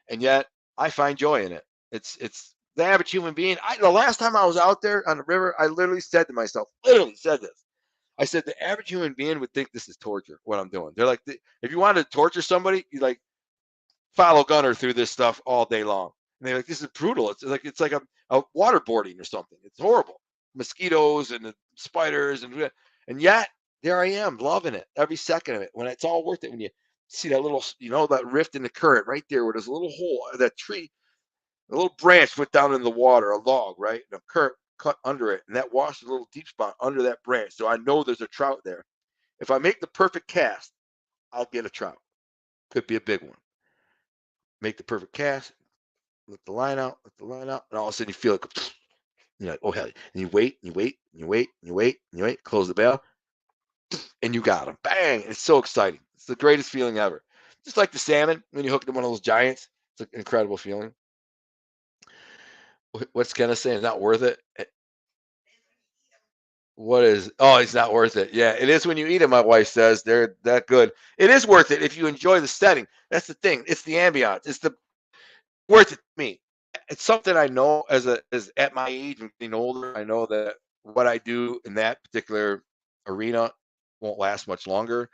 and yet I find joy in it. It's the average human being. The last time I was out there on the river, I literally said to myself, I said the average human being would think this is torture. What I'm doing, they're like, if you wanted to torture somebody, you like follow Gunner through this stuff all day long. And they're like, this is brutal. It's like a waterboarding or something. It's horrible. Mosquitoes and the spiders and yet there I am loving it every second of it. When it's all worth it. When you see that little, that rift in the current right there where there's a little hole, that tree, a little branch went down in the water, a log, right? And a current cut under it, and that washed a little deep spot under that branch. So I know there's a trout there. If I make the perfect cast, I'll get a trout. Could be a big one. Make the perfect cast, let the line out, and all of a sudden you feel like, you're like, oh hell! And you wait, and you wait, and you wait, and you wait, and you wait. Close the bell, and you got them. Bang! It's so exciting. It's the greatest feeling ever. Just like the salmon when you hook them one of those giants. It's an incredible feeling. What's Kenna saying? Not worth it. What is? Oh, it's not worth it. Yeah, it is when you eat them. My wife says they're that good. It is worth it if you enjoy the setting. That's the thing. It's the ambiance. It's the worth it to me. It's something I know as at my age and getting older. I know that what I do in that particular arena won't last much longer.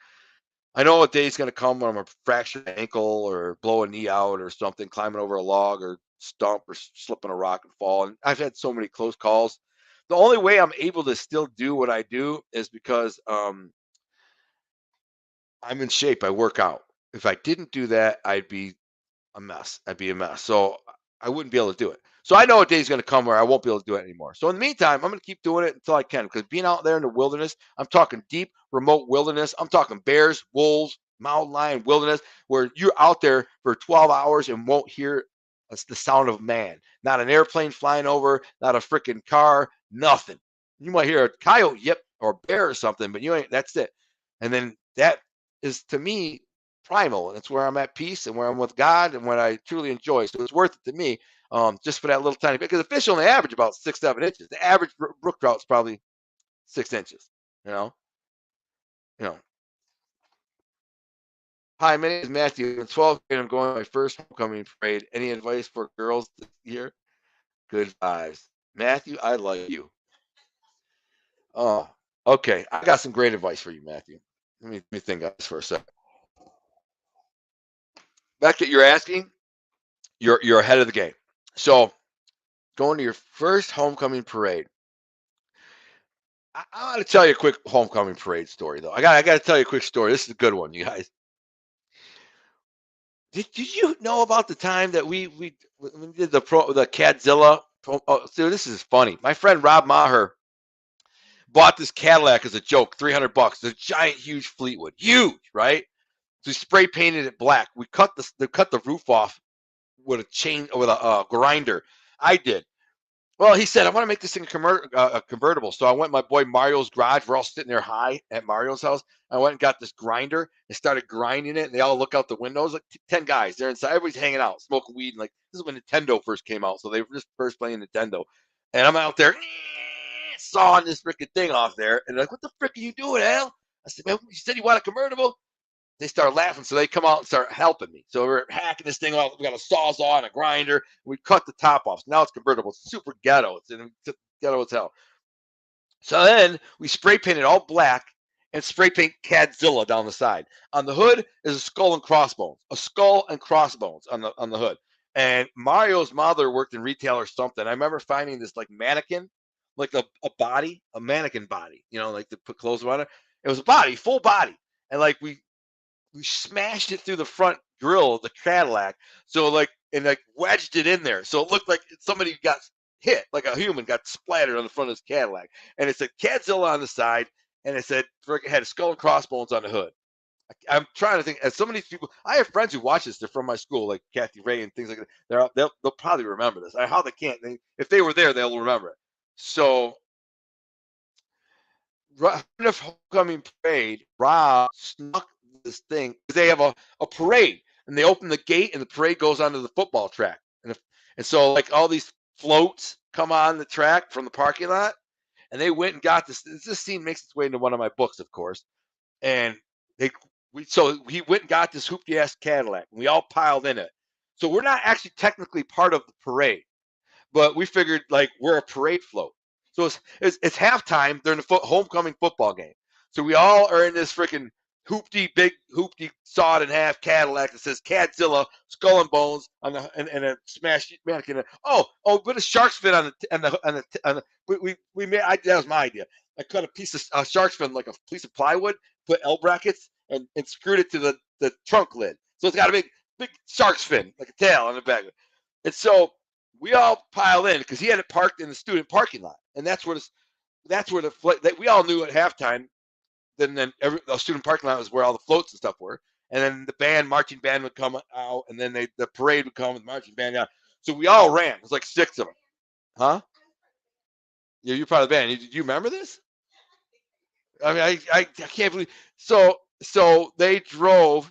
I know a day's going to come when I'm a fractured ankle or blow a knee out or something, climbing over a log or stump or slipping a rock and fall. And I've had so many close calls. The only way I'm able to still do what I do is because I'm in shape. I work out. If I didn't do that, I'd be a mess. I'd be a mess. So I wouldn't be able to do it. So I know a day's going to come where I won't be able to do it anymore. So in the meantime, I'm going to keep doing it until I can, because being out there in the wilderness, I'm talking deep, remote wilderness. I'm talking bears, wolves, mountain lion wilderness, where you're out there for 12 hours and won't hear the sound of man. Not an airplane flying over, not a freaking car, nothing. You might hear a coyote, yip, or a bear or something, but you ain't. That's it. And then that is, to me, primal, and it's where I'm at peace and where I'm with God and what I truly enjoy. So it's worth it to me, just for that little tiny bit. Because the fish only average about 6-7 inches. The average brook trout is probably 6 inches. You know, you know. Hi, my name is Matthew. I'm 12 and I'm going to my first homecoming parade. Any advice for girls this year? Good vibes, Matthew. I like you. Oh, okay. I got some great advice for you, Matthew. Let me think on this for a second. Back that you're asking, you're ahead of the game. So going to your first homecoming parade. I want to tell you a quick homecoming parade story, though. I got to tell you a quick story. This is a good one, you guys. Did you know about the time that we did the Cadzilla? Oh, dude, this is funny. My friend Rob Maher bought this Cadillac as a joke, $300. A giant, huge Fleetwood, huge, right? So he spray painted it black. We cut the roof off with a grinder. I did. Well, he said, I want to make this thing a convertible. So I went to my boy Mario's garage. We're all sitting there high at Mario's house. I went and got this grinder and started grinding it. And they all look out the windows, like 10 guys. They're inside. Everybody's hanging out, smoking weed. And like, this is when Nintendo first came out. So they were just first playing Nintendo. And I'm out there sawing this freaking thing off there. And they're like, what the frick are you doing, Al? I said, man, you said you want a convertible? They start laughing, so they come out and start helping me. So we're hacking this thing off. We got a sawzall and a grinder. We cut the top off. So now it's convertible. It's super ghetto. It's ghetto as hell. So then we spray paint it all black and spray paint Cadzilla down the side. On the hood is a skull and crossbones. A skull and crossbones on the hood. And Mario's mother worked in retail or something. I remember finding this like mannequin, like a body, a mannequin body, like to put clothes on it. It was a body, full body. And like we smashed it through the front grill of the Cadillac. So wedged it in there. So it looked like somebody got hit, like a human got splattered on the front of his Cadillac. And it said Cadzilla on the side, and it had a skull and crossbones on the hood. I'm trying to think. As some of these people, I have friends who watch this. They're from my school, like Kathy Ray and things like that. They'll probably remember this. How they can't. If they were there, they'll remember it. So, homecoming parade, Rob snuck this thing. They have a parade, and they open the gate, and the parade goes onto the football track. And so like all these floats come on the track from the parking lot, and they went and got this. This scene makes its way into one of my books, of course. And so he went and got this hoopty ass Cadillac, and we all piled in it. So we're not actually technically part of the parade, but we figured like we're a parade float. So it's halftime during the homecoming football game. So we all are in this freaking big hoopty sawed in half Cadillac that says Cadzilla, Skull and Bones on the and a smashed mannequin. Put a shark's fin on the we made that was my idea. I cut a piece of shark's fin like a piece of plywood, put L brackets and screwed it to the trunk lid. So it's got a big shark's fin, like a tail on the back. And so we all piled in because he had it parked in the student parking lot, and that's where the flight that we all knew at halftime. Then the student parking lot was where all the floats and stuff were, and then the marching band would come out, and then the parade would come with the marching band out. So we all ran. It was like 6 of them, huh? Yeah, you're part of the band. You remember this? I mean, I can't believe. So they drove.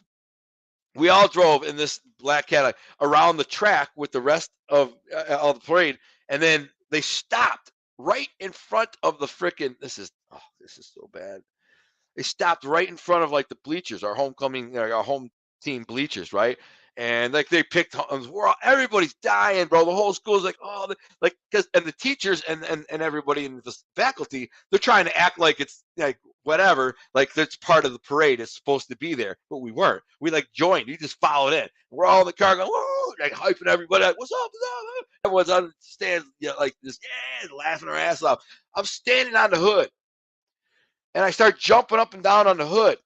We all drove in this black Cadillac around the track with the rest of all the parade, and then they stopped right in front of the frickin'. This is so bad. They stopped right in front of like the bleachers, our home team bleachers, right? And like they picked, everybody's dying, bro. The whole school's like, and the teachers and everybody in the faculty, they're trying to act like it's like whatever, like that's part of the parade. It's supposed to be there, but we weren't. We like joined. We just followed in. We're all in the car going, whoa, like hyping everybody. Like, what's up? Everyone's on the stands, like this, laughing our ass off. I'm standing on the hood. And I start jumping up and down on the hood.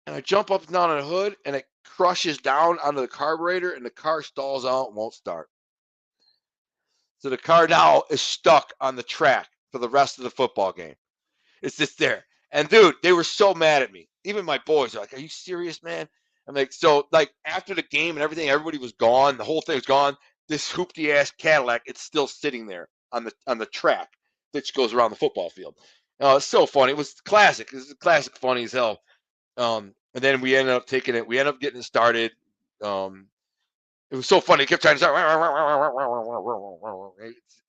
And I jump up and down on the hood, and it crushes down onto the carburetor, and the car stalls out and won't start. So the car now is stuck on the track for the rest of the football game. It's just there. And, dude, they were so mad at me. Even my boys are like, are you serious, man? I'm like, so, like, after the game and everything, everybody was gone. The whole thing was gone. This hoopty-ass Cadillac, it's still sitting there on the track that goes around the football field. Oh, it's so funny. It was classic. It was classic, funny as hell. And then we ended up taking it. We ended up getting it started. It was so funny. It kept trying to start.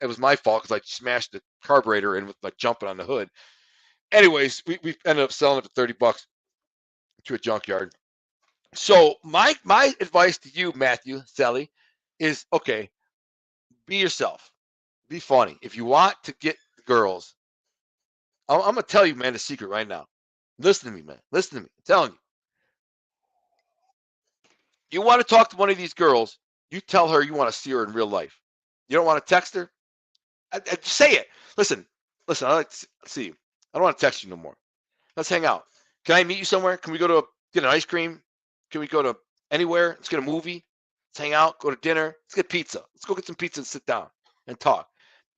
It was my fault because I smashed the carburetor in with like jumping on the hood. Anyways, we ended up selling it for $30 to a junkyard. So my advice to you, Matthew, Sally, is okay. Be yourself. Be funny. If you want to get girls, I'm going to tell you, man, the secret right now. Listen to me, man. Listen to me. I'm telling you. You want to talk to one of these girls, you tell her you want to see her in real life. You don't want to text her? Say it. Listen, I like to see you. I don't want to text you no more. Let's hang out. Can I meet you somewhere? Can we go to get an ice cream? Can we go to anywhere? Let's get a movie. Let's hang out, go to dinner. Let's get pizza. Let's go get some pizza and sit down and talk.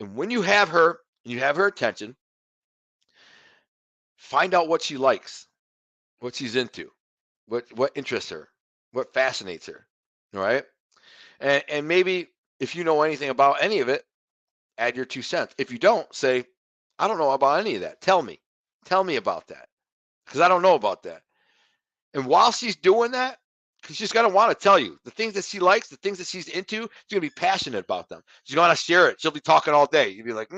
And when you have her, and you have her attention, find out what she likes, what she's into, what interests her, what fascinates her. All right. And maybe if you know anything about any of it, add your 2 cents. If you don't, say, I don't know about any of that. Tell me about that. Because I don't know about that. And while she's doing that, because she's going to want to tell you the things that she likes, the things that she's into, she's going to be passionate about them. She's going to share it. She'll be talking all day. You'll be like,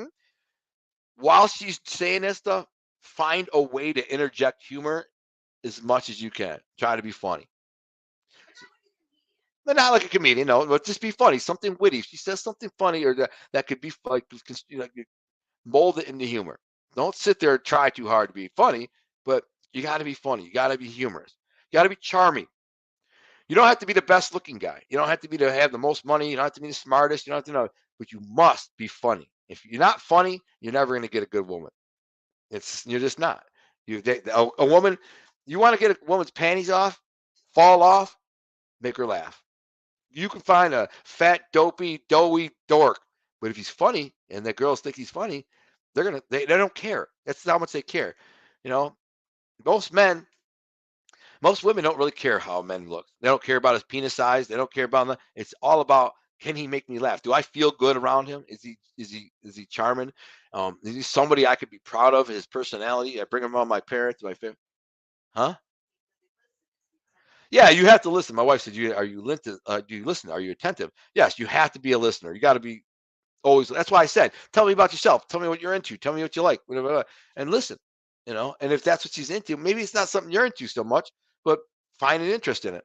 While she's saying this stuff, find a way to interject humor as much as you can. Try to be funny. But not like a comedian, no, but just be funny, something witty. If she says something funny or that could be like, mold it into humor. Don't sit there and try too hard to be funny, but you got to be funny. You got to be humorous. You got to be charming. You don't have to be the best looking guy. You don't have to have the most money. You don't have to be the smartest. You don't have to know, but you must be funny. If you're not funny, you're never going to get a good woman. You're just not. A woman, you want to get a woman's panties off, fall off, make her laugh. You can find a fat, dopey, doughy dork, but if he's funny and the girls think he's funny, they don't care. That's how much they care. Most women don't really care how a man looks. They don't care about his penis size. They don't care about that. It's all about, can he make me laugh? Do I feel good around him? Is he charming? Is he somebody I could be proud of? His personality. I bring him around my parents, my family. Huh? Yeah, you have to listen. My wife said, do you listen? Are you attentive? Yes, you have to be a listener. You got to be always. That's why I said, tell me about yourself. Tell me what you're into. Tell me what you like. Whatever, and listen. And if that's what she's into, maybe it's not something you're into so much, but find an interest in it.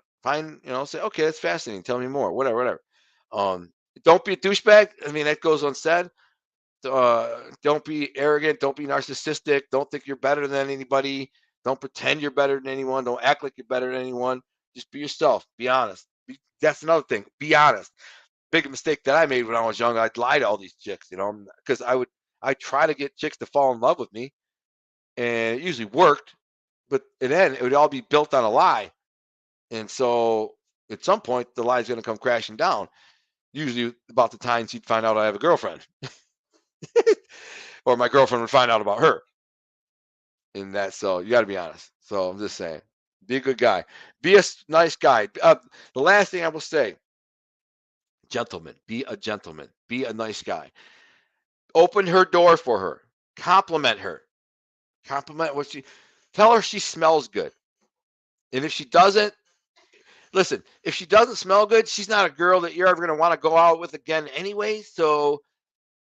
Say, okay, that's fascinating. Tell me more. Whatever. Don't be a douchebag. I mean, that goes unsaid. Don't be arrogant. Don't be narcissistic. Don't think you're better than anybody. Don't pretend you're better than anyone. Don't act like you're better than anyone. Just be yourself. Be honest. That's another thing. Be honest. Big mistake that I made when I was young. I'd lie to all these chicks, because I try to get chicks to fall in love with me, and it usually worked, but then it would all be built on a lie. And so at some point, the lie's going to come crashing down. Usually about the time she'd find out I have a girlfriend, or my girlfriend would find out about her. And so you got to be honest. So I'm just saying, be a good guy, be a nice guy. The last thing I will say, gentlemen, be a gentleman, be a nice guy. Open her door for her, compliment her, tell her she smells good. And if she doesn't, listen, if she doesn't smell good, she's not a girl that you're ever going to want to go out with again anyway. So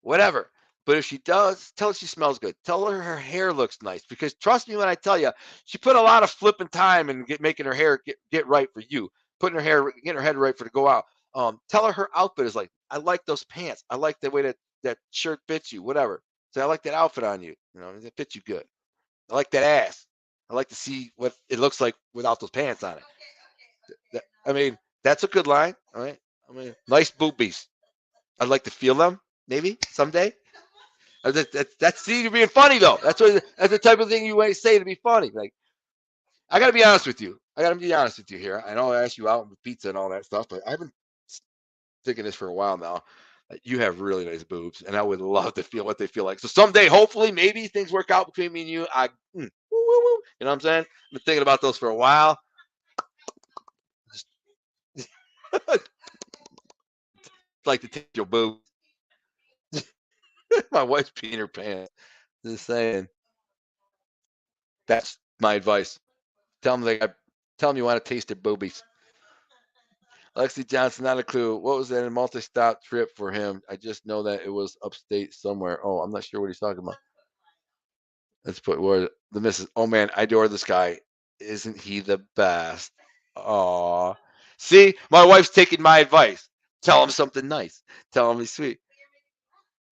whatever. But if she does, tell her she smells good. Tell her her hair looks nice. Because trust me when I tell you, she put a lot of flipping time in making her hair get right for you. Putting her hair, getting her head right for to go out. Tell her outfit is like, I like those pants. I like the way that shirt fits you, whatever. So I like that outfit on you. It fits you good. I like that ass. I like to see what it looks like without those pants on it. I mean, that's a good line. All right. I mean, nice boobies. I'd like to feel them maybe someday. That's you being funny though. That's the type of thing you might say to be funny. Like, I gotta be honest with you. Here. I know I asked you out with pizza and all that stuff, but I've been thinking this for a while now. You have really nice boobs, and I would love to feel what they feel like. So someday, hopefully, maybe things work out between me and you. You know what I'm saying? I've been thinking about those for a while. Like to take your boobs. My wife's peeing her pants. Just saying. That's my advice. Tell them you want to taste their boobies. Lexi Johnson, not a clue. What was that a multi-stop trip for him? I just know that it was upstate somewhere. Oh, I'm not sure what he's talking about. Let's put where the missus. Oh man, I adore this guy. Isn't he the best? Aw. See, my wife's taking my advice. Tell him something nice. Tell him he's sweet.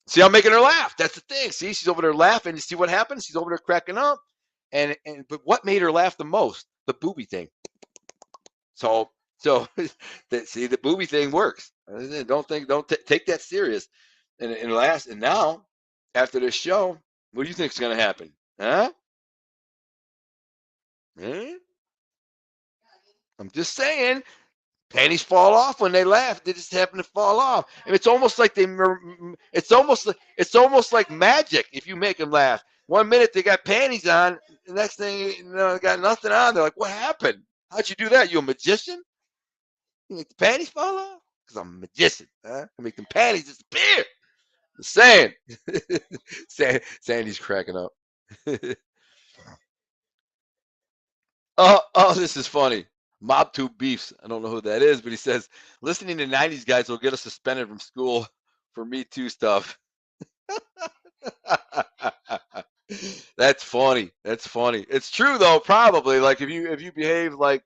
See, I'm making her laugh. That's the thing. See, she's over there laughing. You see what happens? She's over there cracking up. But what made her laugh the most? The booby thing. So see, the booby thing works. Don't take that serious. And now, after this show, what do you think is going to happen? Huh? I'm just saying, panties fall off when they laugh. They just happen to fall off, and it's almost like it's almost like magic if you make them laugh. 1 minute they got panties on, the next thing they got nothing on. They're like, "What happened? How'd you do that? You a magician? You make the panties fall off? Because I'm a magician. Huh? I make them panties disappear." I'm saying, Sandy's cracking up. Oh, this is funny. Mob 2 Beefs. I don't know who that is, but he says, listening to 90s guys will get us suspended from school for Me Too stuff. That's funny. It's true though, probably. Like if you behave like,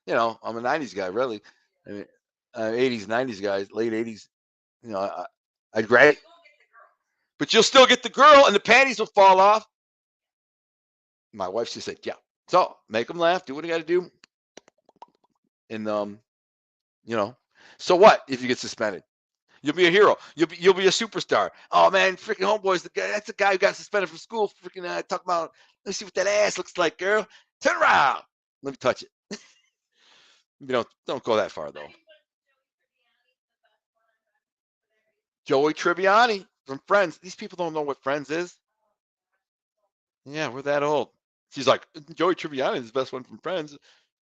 I'm a 90s guy, really. I mean, 80s, 90s guys, late 80s, I'd grab it. But you'll still get the girl and the panties will fall off. My wife just said, yeah. So make them laugh, do what you got to do. And so what if you get suspended? You'll be a hero. You'll be a superstar. Oh man, freaking homeboy's the guy. That's the guy who got suspended from school. Freaking talk about. Let me see what that ass looks like, girl. Turn around. Let me touch it. Don't go that far though. Joey Tribbiani from Friends. These people don't know what Friends is. Yeah, we're that old. She's like, Joey Tribbiani is the best one from Friends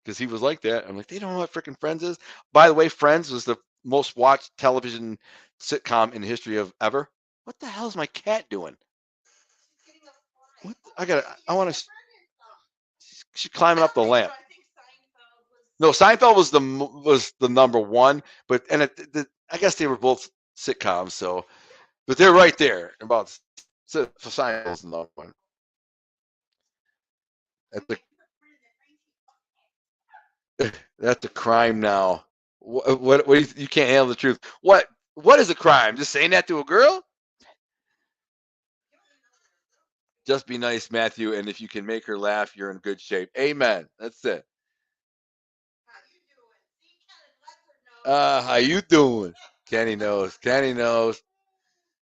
because he was like that. I'm like, they don't know what freaking Friends is. By the way, Friends was the most watched television sitcom in the history of ever. What the hell is my cat doing? What? I want to. She's climbing up the lamp. No, Seinfeld was the number one, but I guess they were both sitcoms. So, but they're right there about. So Seinfeld's the number one. That's a crime now. What you can't handle the truth. What is a crime? Just saying that to a girl? Just be nice, Matthew. And if you can make her laugh, you're in good shape. Amen. That's it. How you doing? Kenny knows. Kenny knows.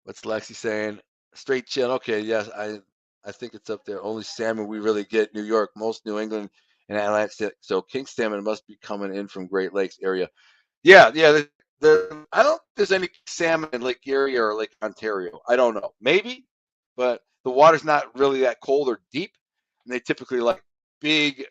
What's Lexi saying? Straight chin. Okay, yes, I think it's up there. Only salmon we really get New York, most New England and Atlantic. So king salmon must be coming in from Great Lakes area. Yeah, yeah. I don't think there's any salmon in Lake Erie or Lake Ontario. I don't know. Maybe, but the water's not really that cold or deep, and they typically like big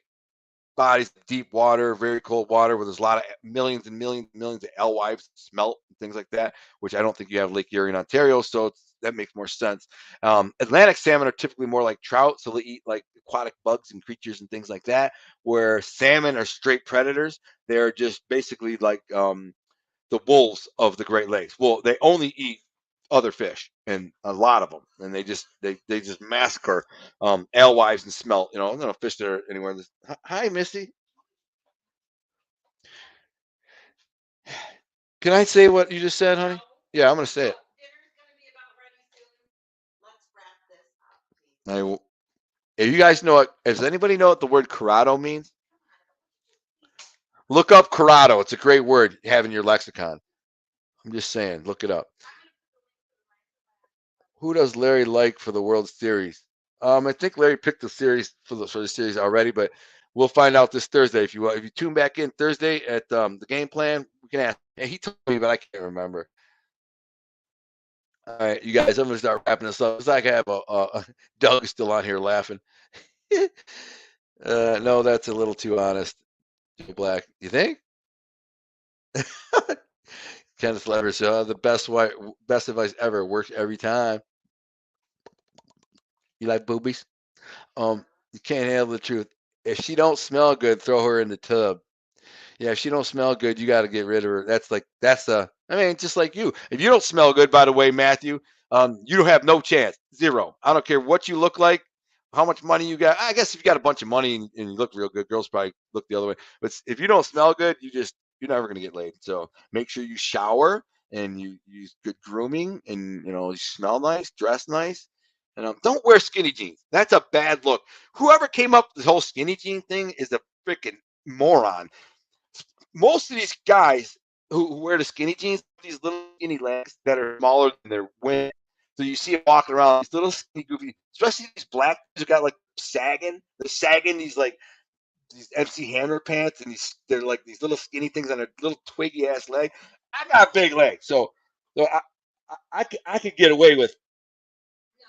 bodies of deep water, very cold water, where there's a lot of millions and millions and millions of alewives, smelt, and things like that, which I don't think you have Lake Erie in Ontario, so that makes more sense. Atlantic salmon are typically more like trout, so they eat like aquatic bugs and creatures and things like that, where salmon are straight predators. They're just basically like the wolves of the Great Lakes. Well, they only eat other fish, and a lot of them, and they just massacre alewives and smelt. You know, no fish there anywhere. Hi, Missy. Can I say what you just said, honey? Yeah, I'm gonna say it. If you guys know it, does anybody know what the word corrado means? Look up corrado. It's a great word. Have in your lexicon. I'm just saying. Look it up. Who does Larry like for the World Series? I think Larry picked the series for the series already, but we'll find out this Thursday. If you tune back in Thursday at the game plan, we can ask. And he told me, but I can't remember. All right, you guys, I'm gonna start wrapping this up. It's like I have Doug is still on here laughing. No, that's a little too honest. Joe Black, you think? Kenneth Levers, the best advice ever works every time. You like boobies? You can't handle the truth. If she don't smell good, throw her in the tub. Yeah, if she don't smell good, you got to get rid of her. I mean, just like you. If you don't smell good, by the way, Matthew, you don't have no chance. Zero. I don't care what you look like, how much money you got. I guess if you got a bunch of money and you look real good, girls probably look the other way. But if you don't smell good, you're never gonna get laid. So make sure you shower and you use good grooming, and you smell nice, dress nice. And don't wear skinny jeans. That's a bad look. Whoever came up with this whole skinny jean thing is a freaking moron. Most of these guys who wear the skinny jeans, these little skinny legs that are smaller than their women. So you see them walking around, these little skinny goofy, especially these black who got like sagging. They're sagging these MC Hammer pants, and they're like these little skinny things on a little twiggy ass leg. I got big legs, so I could get away with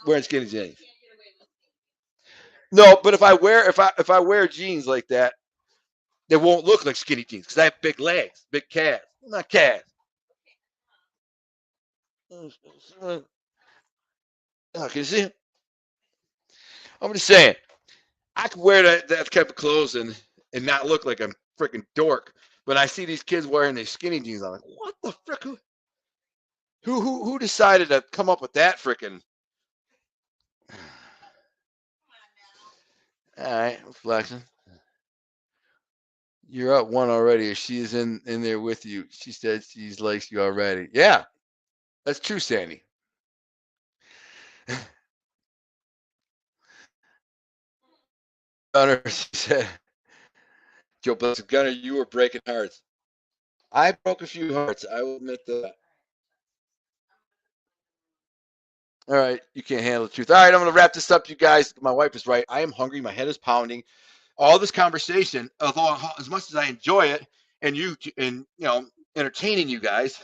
wearing skinny jeans. No, but if I wear jeans like that, they won't look like skinny jeans because I have big legs, big calves. Not calves. Oh, can you see? I'm just saying, I could wear that type of clothes and not look like a freaking dork. But I see these kids wearing these skinny jeans. I'm like, what the frick? Who decided to come up with that freaking? All right, flexing. You're up one already. She's in there with you. She said she likes you already. Yeah, that's true, Sandy. Gunner said, Joe Blessed Gunner, you were breaking hearts. I broke a few hearts. I will admit that. All right, you can't handle the truth. All right, I'm going to wrap this up, you guys. My wife is right. I am hungry. My head is pounding. All this conversation, although as much as I enjoy it, and entertaining you guys,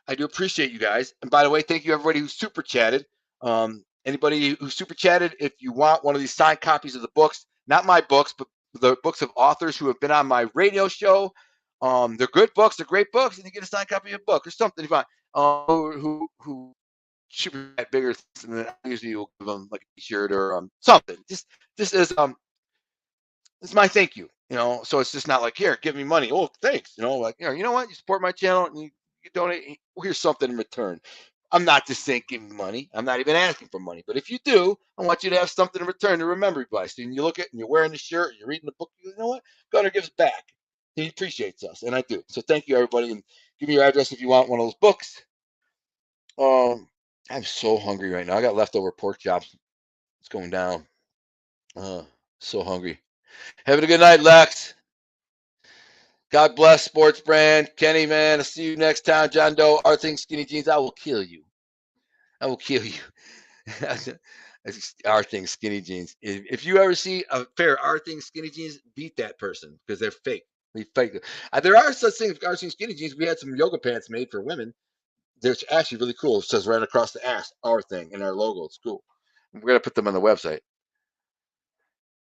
I do appreciate you guys. And by the way, thank you everybody who super chatted. Anybody who super chatted, if you want one of these signed copies of the books, not my books, but the books of authors who have been on my radio show. They're good books. They're great books, and you get a signed copy of a book or something. If you want, who super chat bigger, and then usually will give them like a T-shirt or something. Just as it's my thank you. So it's just not like, here, give me money. Oh, thanks. Like, you know what? You support my channel and you donate. Well, here's something in return. I'm not just saying give me money. I'm not even asking for money. But if you do, I want you to have something in return to remember you by. So you look at it and you're wearing the shirt, and you're reading the book. You know what? Gunner gives back. He appreciates us, and I do. So thank you, everybody. And give me your address if you want one of those books. I'm so hungry right now. I got leftover pork chops. It's going down. So hungry. Having a good night, Lex. God bless Sports Brand. Kenny, man, I'll see you next time. John Doe, Our Thing Skinny Jeans. I will kill you. I will kill you. Our Thing Skinny Jeans. If you ever see a pair of Our Thing Skinny Jeans, beat that person because they're fake. They fake. There are such things as Our Thing Skinny Jeans. We had some yoga pants made for women. They're actually really cool. It says right across the ass, Our Thing, and our logo. It's cool. We're going to put them on the website.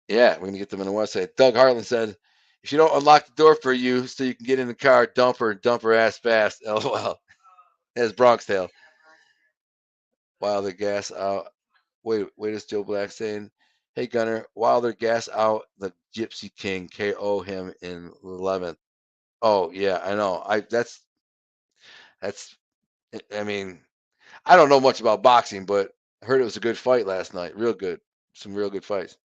Yeah, we're going to get them on the website. Doug Harlan said, if you don't unlock the door for you so you can get in the car, dump her ass fast. LOL. That's Bronx Tale. While the gas out. Wait, is Joe Black saying, hey, Gunner, while they're gas out, the Gypsy King KO him in 11th. Oh, yeah, I know. I mean, I don't know much about boxing, but I heard it was a good fight last night. Real good. Some real good fights.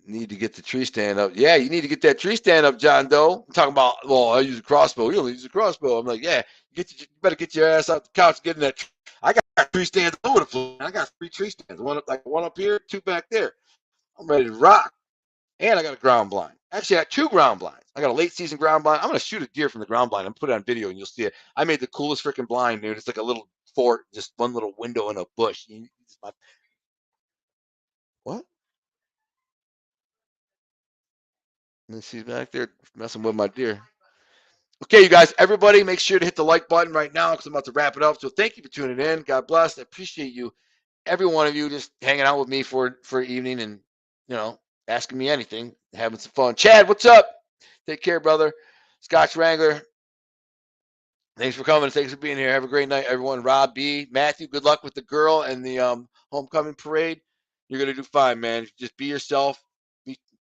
Need to get the tree stand up. Yeah, you need to get that tree stand up, John Doe. I'm talking about, well, I use a crossbow. You only use a crossbow. I'm like, yeah, you better get your ass off the couch, get in that. I got tree stands all over the floor. I got 3 tree stands. One up here, 2 back there. I'm ready to rock. And I got a ground blind. Actually, I got 2 ground blinds. I got a late season ground blind. I'm gonna shoot a deer from the ground blind. I'm gonna put it on video and you'll see it. I made the coolest freaking blind, dude. It's like a little fort, just one little window in a bush. What? Let me see back there messing with my deer. Okay, you guys, everybody, make sure to hit the like button right now because I'm about to wrap it up. So thank you for tuning in. God bless. I appreciate you, every one of you, just hanging out with me for evening and asking me anything, having some fun. Chad, what's up? Take care, brother. Scotch Wrangler, thanks for coming. Thanks for being here. Have a great night, everyone. Rob B, Matthew, good luck with the girl and the homecoming parade. You're gonna do fine, man. Just be yourself.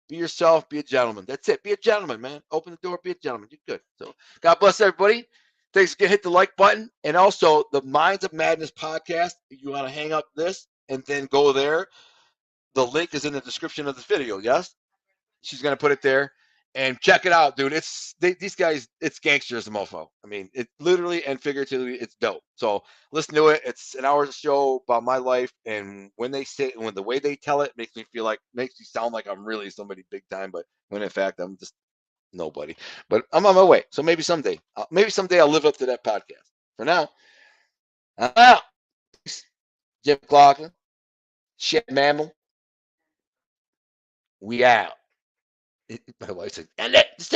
Be yourself. Be a gentleman. That's it. Be a gentleman, man. Open the door. Be a gentleman. You're good. So God bless everybody. Thanks again. Hit the like button and also the Minds of Madness podcast. If you want to hang up this and then go there, the link is in the description of this video. Yes, she's gonna put it there. And check it out, dude. These guys, it's gangster as a mofo. I mean, it literally and figuratively, it's dope. So listen to it. It's an hour show about my life, and when the way they tell it makes me sound like I'm really somebody big time, but when in fact I'm just nobody. But I'm on my way. So maybe someday I'll live up to that podcast. For now, I'm out. Jim McLaughlin, Shed Mammal, we out. My wife said, and